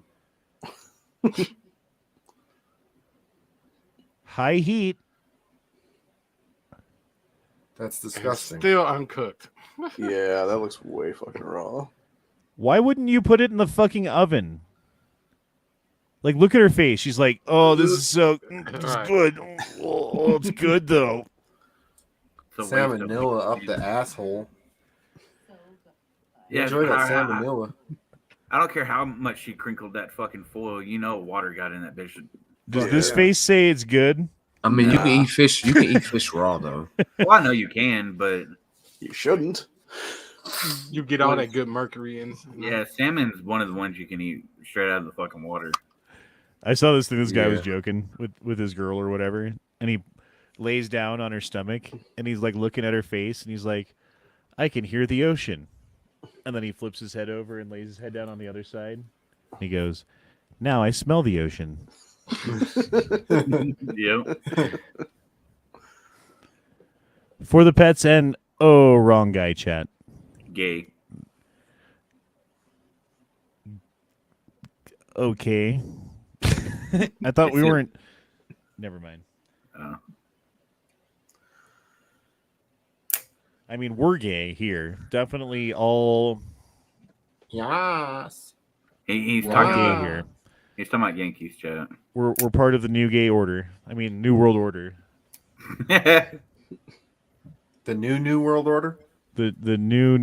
High heat. That's And disgusting. still uncooked. Yeah, that looks way fucking raw. Why wouldn't you put it in the fucking oven? Like, look at her face. She's like, "Oh, this is so it's Right. good. Oh, it's good though." It's a waste of- Salmonella up the asshole. Yeah, Enjoy that I- salmonella. I don't care how much she crinkled that fucking foil. You know, water got in that bitch. Does this face say it's good? I mean, you can Nah. eat fish. You can eat fish raw though. Well, I know you can, but You shouldn't. You get all that good mercury in. yeah, salmon's one of the ones you can eat straight out of the fucking water. I saw this thing. This guy was Yeah. joking with his girl or whatever, and he lays down on her stomach, and he's like looking at her face, and he's like, "I can hear the ocean," and then he flips his head over and lays his head down on the other side. And he goes, "Now I smell the ocean." Yep. For the pets and wrong guy chat. Gay. Okay. I thought we weren't. Never mind. Oh. I mean, we're gay here. Definitely all Yes. He's we're talking gay about here. he's talking about Yankees chat. We're part of the new gay order. I mean, new world order. The new world order. The new.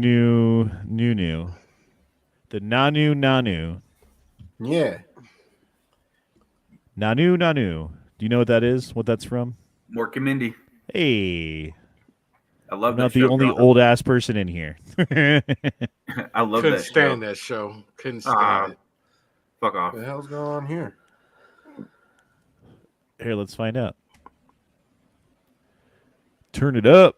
The nanu. Yeah. Nanu. Do you know what that is? What that's from? Mork and Mindy. Hey, I love I'm that not the show, only bro. old ass person in here. I love Couldn't that stand show. that show. Couldn't Ah. stand it. Fuck off. What the hell's going on here? Here, let's find out. Turn it up.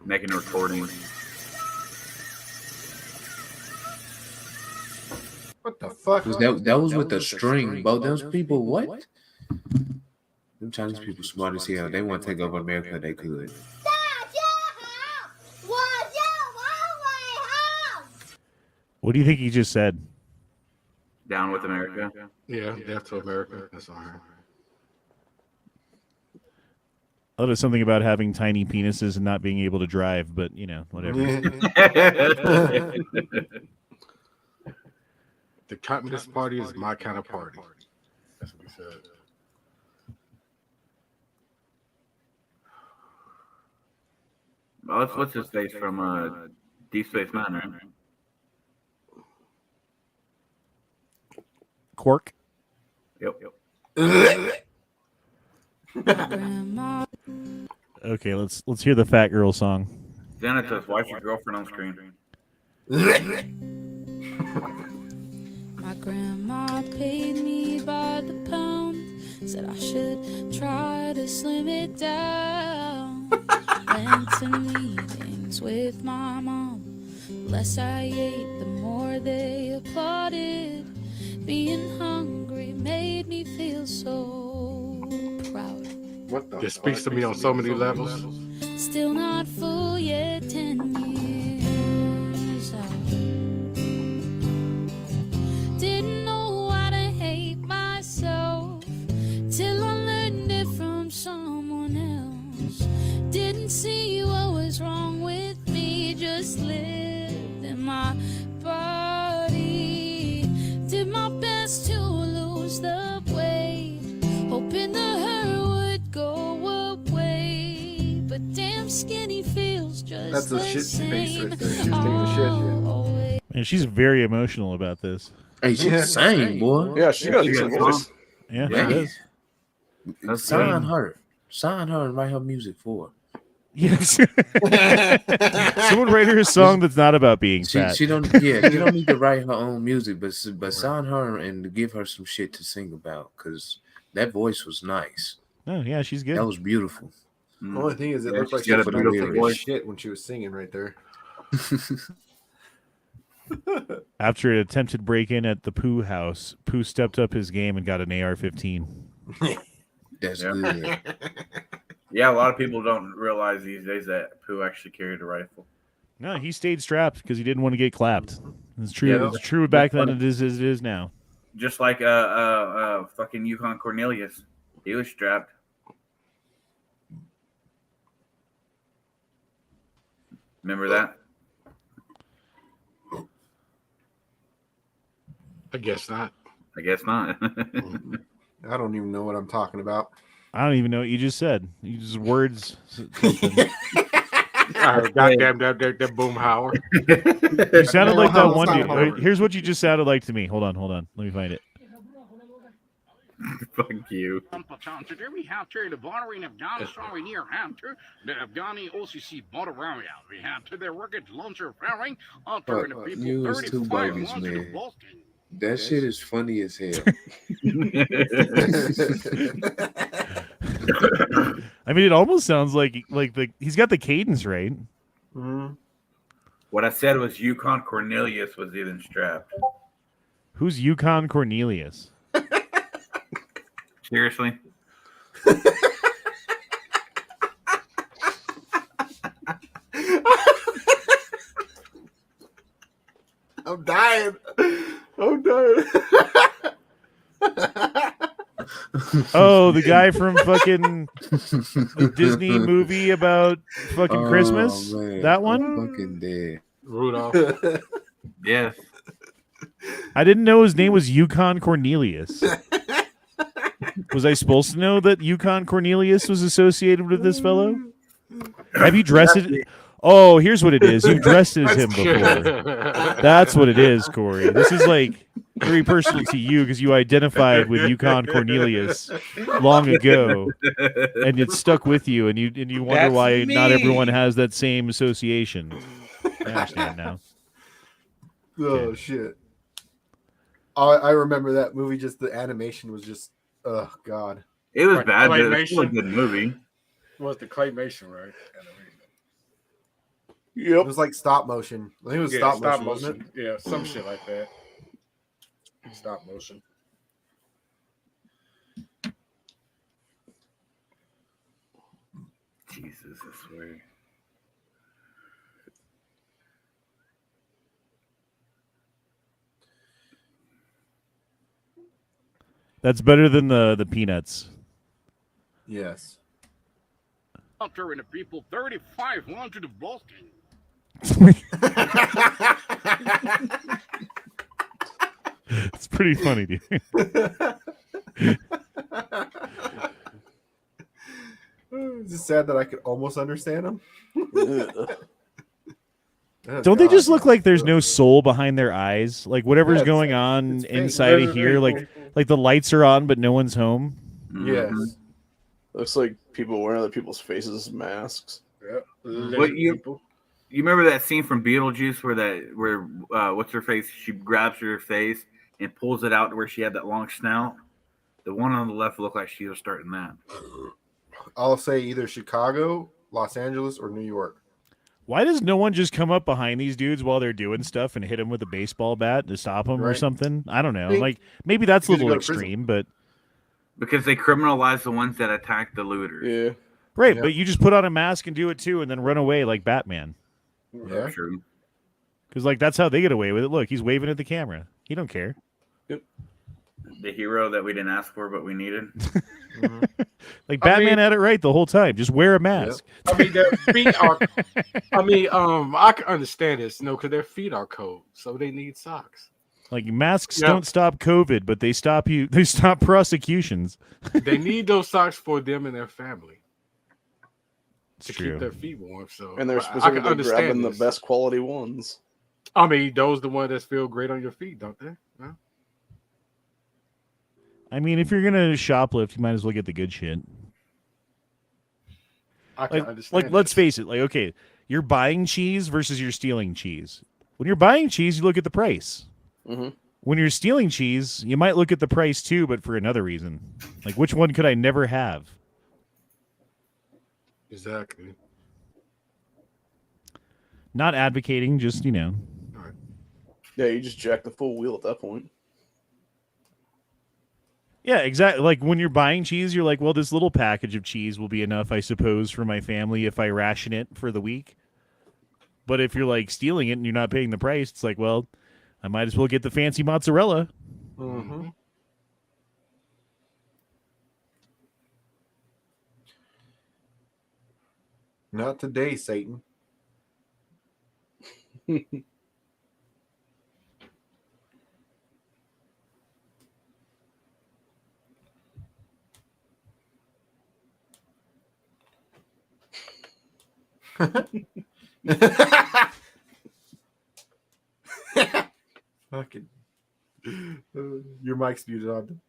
Making a recording. What the fuck? That was with the string. Both those people, what? Them Chinese people smart as hell. They want to take over America. They could. What do you think he just said? Down with America. Yeah, Death to America. That's all right. Oh, there's something about having tiny penises and not being able to drive, but you know, whatever. The Communist Party is my kind of party. That's what he said. Well, what's his face from Deep Space Nine, right? Quark. Yep. Okay, let's hear the fat girl song. Xanatos, why's your girlfriend on screen? My grandma paid me by the pound, said I should try to slim it down. Went to meetings with my mom. The less I ate, the more they applauded. Being hungry made me feel so proud. What the? It speaks to me on so many levels. Still not full yet, 10 years out. Didn't know how to hate myself till I learned it from someone else. Didn't see what was wrong with me, just lived in my body. Did my best to lose the weight, hoping the hurt would go away. But damn, skinny feels just That's a the shit face same. right there. She's taking a shit. Always. And she's very emotional about this. Hey, she can sing, boy. Yeah, she got a she decent got voice. Yeah, Yeah. she does. That's Sign good. her. Sign her and write her music for her. Yes. Someone write her a song that's not about being fat. She don't need to write her own music, but sign her and give her some shit to sing about, because that voice was nice. Oh, yeah, she's good. That was beautiful. The only thing is, it Yeah, looked like she's she got was a trying to beautiful take a voice. shit when she was singing right there. After an attempted break-in at the Pooh house, Pooh stepped up his game and got an AR-15. That's Yeah. good. Yeah, a lot of people don't realize these days that Pooh actually carried a rifle. No, he stayed strapped because he didn't want to get clapped. It's true. Yeah. It's true back then. It is now. Just like fucking Yukon Cornelius. He was strapped. Remember that? I guess not. I guess not. I don't even know what I'm talking about. I don't even know what you just said. You just words. I heard goddamn that boom hower. You sounded like that one dude. Howard. Wait, here's what you just sounded like to me. Hold on. Let me find it. Fuck you. We have to the bordering of Afghanistan near after the Afghani OCC border area. We have to the rocket launcher firing after the people You was two 35 babies, launching man. Boston. That shit is funny as hell. I mean, it almost sounds like he's got the cadence right. Mm-hmm. What I said was Yukon Cornelius was even strapped. Who's Yukon Cornelius? Seriously? I'm dying. I'm dying. Oh, the guy from fucking the Disney movie about fucking Christmas. Man, That I'm one? fucking dead. Rudolph. Yes. I didn't know his name was Yukon Cornelius. Was I supposed to know that Yukon Cornelius was associated with this fellow? Have you dressed it? Oh, here's what it is. You've dressed as him before. That's what it is, Corey. This is like very personal to you because you identified with Yukon Cornelius long ago, and it stuck with you, and you wonder That's why not me. everyone has that same association. I understand now. Oh shit! I remember that movie. Just the animation was just, oh god. It was Right, bad, but it was claymation. still a good movie. Was the claymation, right? It Yep. was like stop motion. I think it was Yeah, stop, motion, wasn't it? Yeah, some shit like that. Stop motion. Jesus, I swear. That's better than the peanuts. Yes. After the people 35 launching Boston. It's pretty funny, dude. It's just sad that I could almost understand them. Oh, Don't they God. just look like there's no soul behind their eyes? Like whatever's Yeah, it's- going on it's fake. inside of here, like the lights are on, but no one's home. Yes. Looks like people wearing other people's faces as masks. Yep. What you remember that scene from Beetlejuice where what's her face? She grabs her face and pulls it out to where she had that long snout. The one on the left looked like she was starting that. I'll say either Chicago, Los Angeles, or New York. Why does no one just come up behind these dudes while they're doing stuff and hit them with a baseball bat to stop them or Right. something? I don't know. Hey, Like maybe that's a because you little go to prison. extreme, but Because they criminalize the ones that attack the looters. Yeah. right. Yeah. But you just put on a mask and do it too, and then run away like Batman. Yeah. True. Because like that's how they get away with it. Look, he's waving at the camera. He don't care. The hero that we didn't ask for, but we needed. Mhm. Like I Batman mean- had it right the whole time. Just wear a mask. I mean, their feet are. I mean, I can understand this, because their feet are cold, so they need socks. Like masks Yeah. don't stop COVID, but they stop you. They stop prosecutions. They need those socks for them and their family It's to true. keep their feet warm. So And they're I can specifically understand grabbing the this. best quality ones. I mean, those the ones that feel great on your feet, don't they? Yeah. I mean, if you're gonna shoplift, you might as well get the good shit. I can Like, understand. let's this. face it. Like, okay, you're buying cheese versus you're stealing cheese. When you're buying cheese, you look at the price. Mhm. When you're stealing cheese, you might look at the price too, but for another reason. Like, which one could I never have? Exactly. Not advocating, just All right. Yeah, you just jack the full wheel at that point. Yeah, exactly. Like when you're buying cheese, you're like, well, this little package of cheese will be enough, I suppose, for my family if I ration it for the week. But if you're like stealing it and you're not paying the price, it's like, well, I might as well get the fancy mozzarella. Mm-hmm. Not today, Satan. Fucking. Your mic's muted on.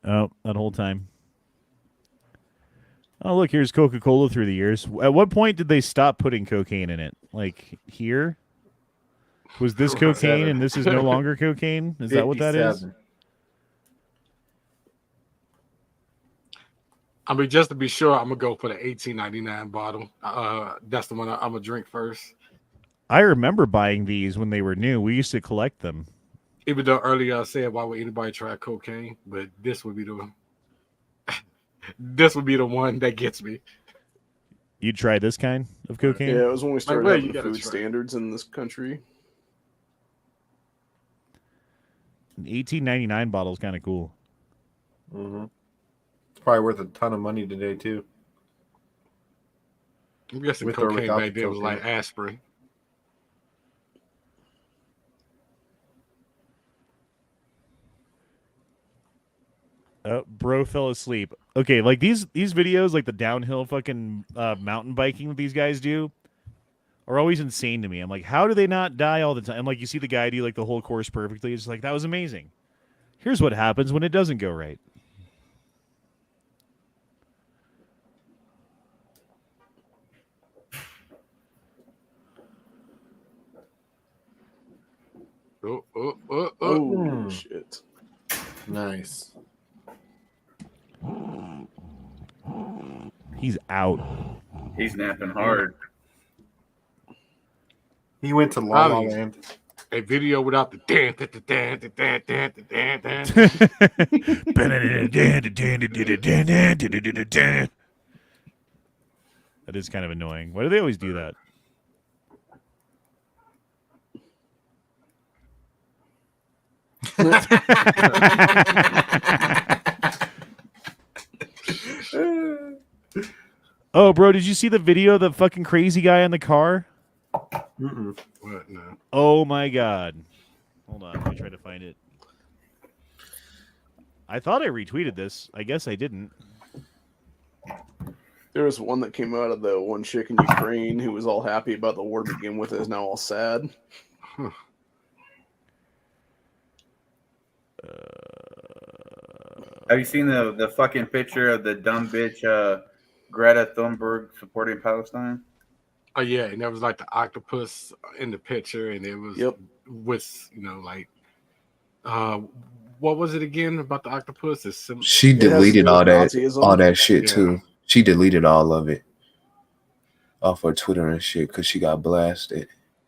Oh, that whole time. Oh, look, here's Coca-Cola through the years. At what point did they stop putting cocaine in it? Like here? Was this cocaine and this is no longer cocaine? Is that what that is? 57. I mean, just to be sure, I'm gonna go for the 18.99 bottle. That's the one I'm gonna drink first. I remember buying these when they were new. We used to collect them. Even though earlier I said, why would anybody try cocaine? But this would be the this would be the one that gets me. You'd try this kind of cocaine? Yeah, it was when we started well, having you gotta food try. standards in this country. An 18.99 bottle is kind of cool. Mm-hmm. It's probably worth a ton of money today too. I'm guessing With or cocaine without back the then was cocaine. like aspirin. Bro fell asleep. Okay, like these videos, like the downhill fucking mountain biking that these guys do, are always insane to me. I'm like, how do they not die all the time? Like you see the guy do like the whole course perfectly. It's like that was amazing. Here's what happens when it doesn't go right. Oh, shit. Nice. He's out. He's napping hard. He went to La La Probably. Land. A video without the dan. That is kind of annoying. Why do they always do that? Oh, bro, did you see the video of the fucking crazy guy in the car? Mm-mm. What? No. Oh my god. Hold on, let me try to find it. I thought I retweeted this. I guess I didn't. There was one that came out of the one chick in Ukraine who was all happy about the war to begin with and is now all sad. Have you seen the fucking picture of the dumb bitch Greta Thunberg supporting Palestine? Oh yeah, and there was like the octopus in the picture, and it was with like what was it again about the octopus? She deleted all that Nazism. all that shit Yeah. too. She deleted all of it. off her Twitter and shit because she got blasted.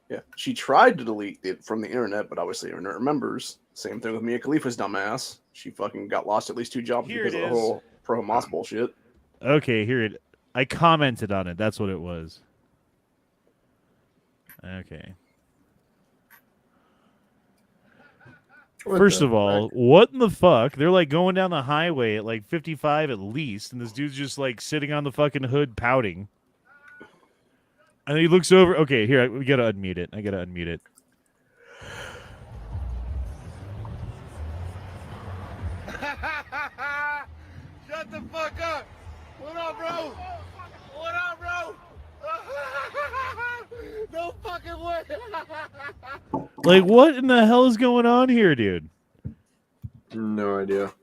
Yeah, she tried to delete it from the internet, but obviously the internet remembers. Same thing with Mia Khalifa's dumbass. She fucking got lost at least 2 jobs Here because it of the is. whole pro-Hamas bullshit. Okay, here it. I commented on it. That's what it was. Okay. First of all, what in the fuck? They're like going down the highway at like 55 at least, and this dude's just like sitting on the fucking hood pouting. And then he looks over. Okay, here, we gotta unmute it. I gotta unmute it. Shut the fuck up! What up, bro? What up, bro? No fucking way! Like, what in the hell is going on here, dude? No idea.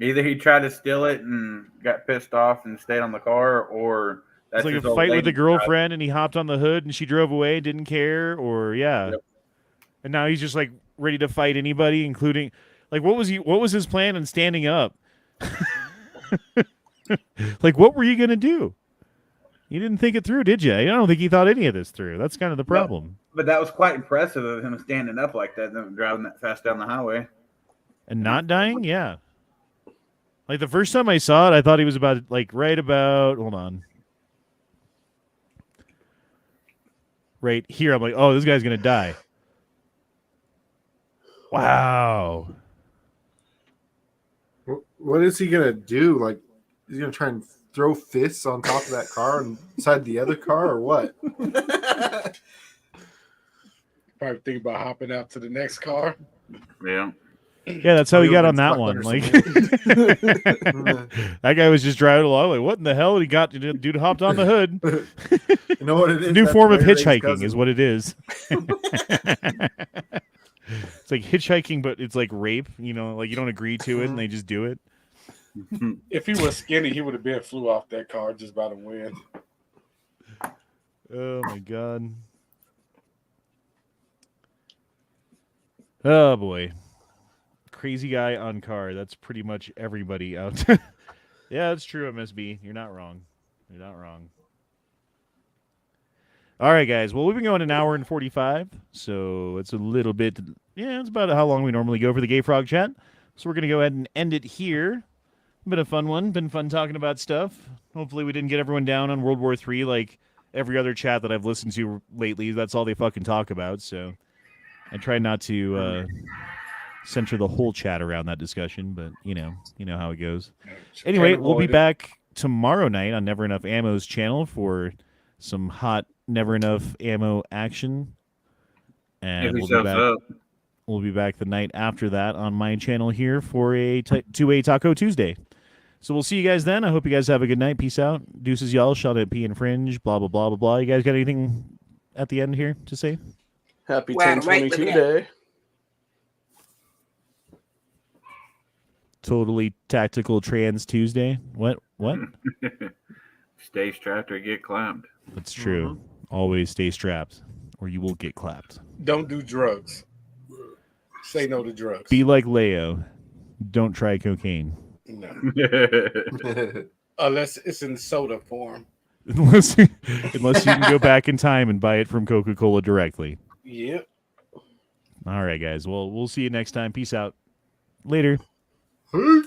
Either he tried to steal it and got pissed off and stayed on the car, or It's that's like his a old fight with lady a girlfriend, and he hopped on the hood, and she drove away, didn't care, or yeah. Yep. And now he's just like ready to fight anybody, including like what was his plan in standing up? Like, what were you gonna do? You didn't think it through, did you? I don't think he thought any of this through. That's kind of the problem. But that was quite impressive of him standing up like that and driving that fast down the highway. And not dying, yeah. Like the first time I saw it, I thought he was about right about. Hold on. Right here, I'm like, oh, this guy's gonna die. Wow. What is he gonna do? Like, he's gonna try and throw fists on top of that car and inside the other car, or what? Probably think about hopping out to the next car. Yeah. Yeah, that's how he got on that one. Like, that guy was just driving along. Like, what in the hell? And he got dude hopped on the hood. You know what it is? New That's form of Larry Ray's hitchhiking cousin. is what it is. It's like hitchhiking, but it's like rape. You know, like you don't agree to it, and they just do it. If he was skinny, he would have been flew off that car just by the wind. Oh my god. Oh boy. Crazy guy on car. That's pretty much everybody out. Yeah, that's true, MSB. You're not wrong. You're not wrong. All right, guys. Well, we've been going an hour and 45, so it's a little bit. Yeah, it's about how long we normally go for the Gay Frog chat. So we're gonna go ahead and end it here. Been a fun one. Been fun talking about stuff. Hopefully, we didn't get everyone down on World War III like every other chat that I've listened to lately. That's all they fucking talk about. So I try not to center the whole chat around that discussion, but you know how it goes. Anyway, we'll be back tomorrow night on Never Enough Ammo's channel for some hot Never Enough Ammo action, and we'll be back the night after that on my channel here for a 2A Taco Tuesday. So we'll see you guys then. I hope you guys have a good night. Peace out. Deuces, y'all. Shout out P and Fringe. Blah blah blah blah blah. You guys got anything at the end here to say? Happy 10/22 day. Totally tactical trans Tuesday. What? Stay strapped or get clamped. That's true. Always stay strapped, or you will get clapped. Don't do drugs. Say no to drugs. Be like Leo. Don't try cocaine. No. Unless it's in soda form. Unless you can go back in time and buy it from Coca-Cola directly. Yep. All right, guys. Well, we'll see you next time. Peace out. Later. Peace.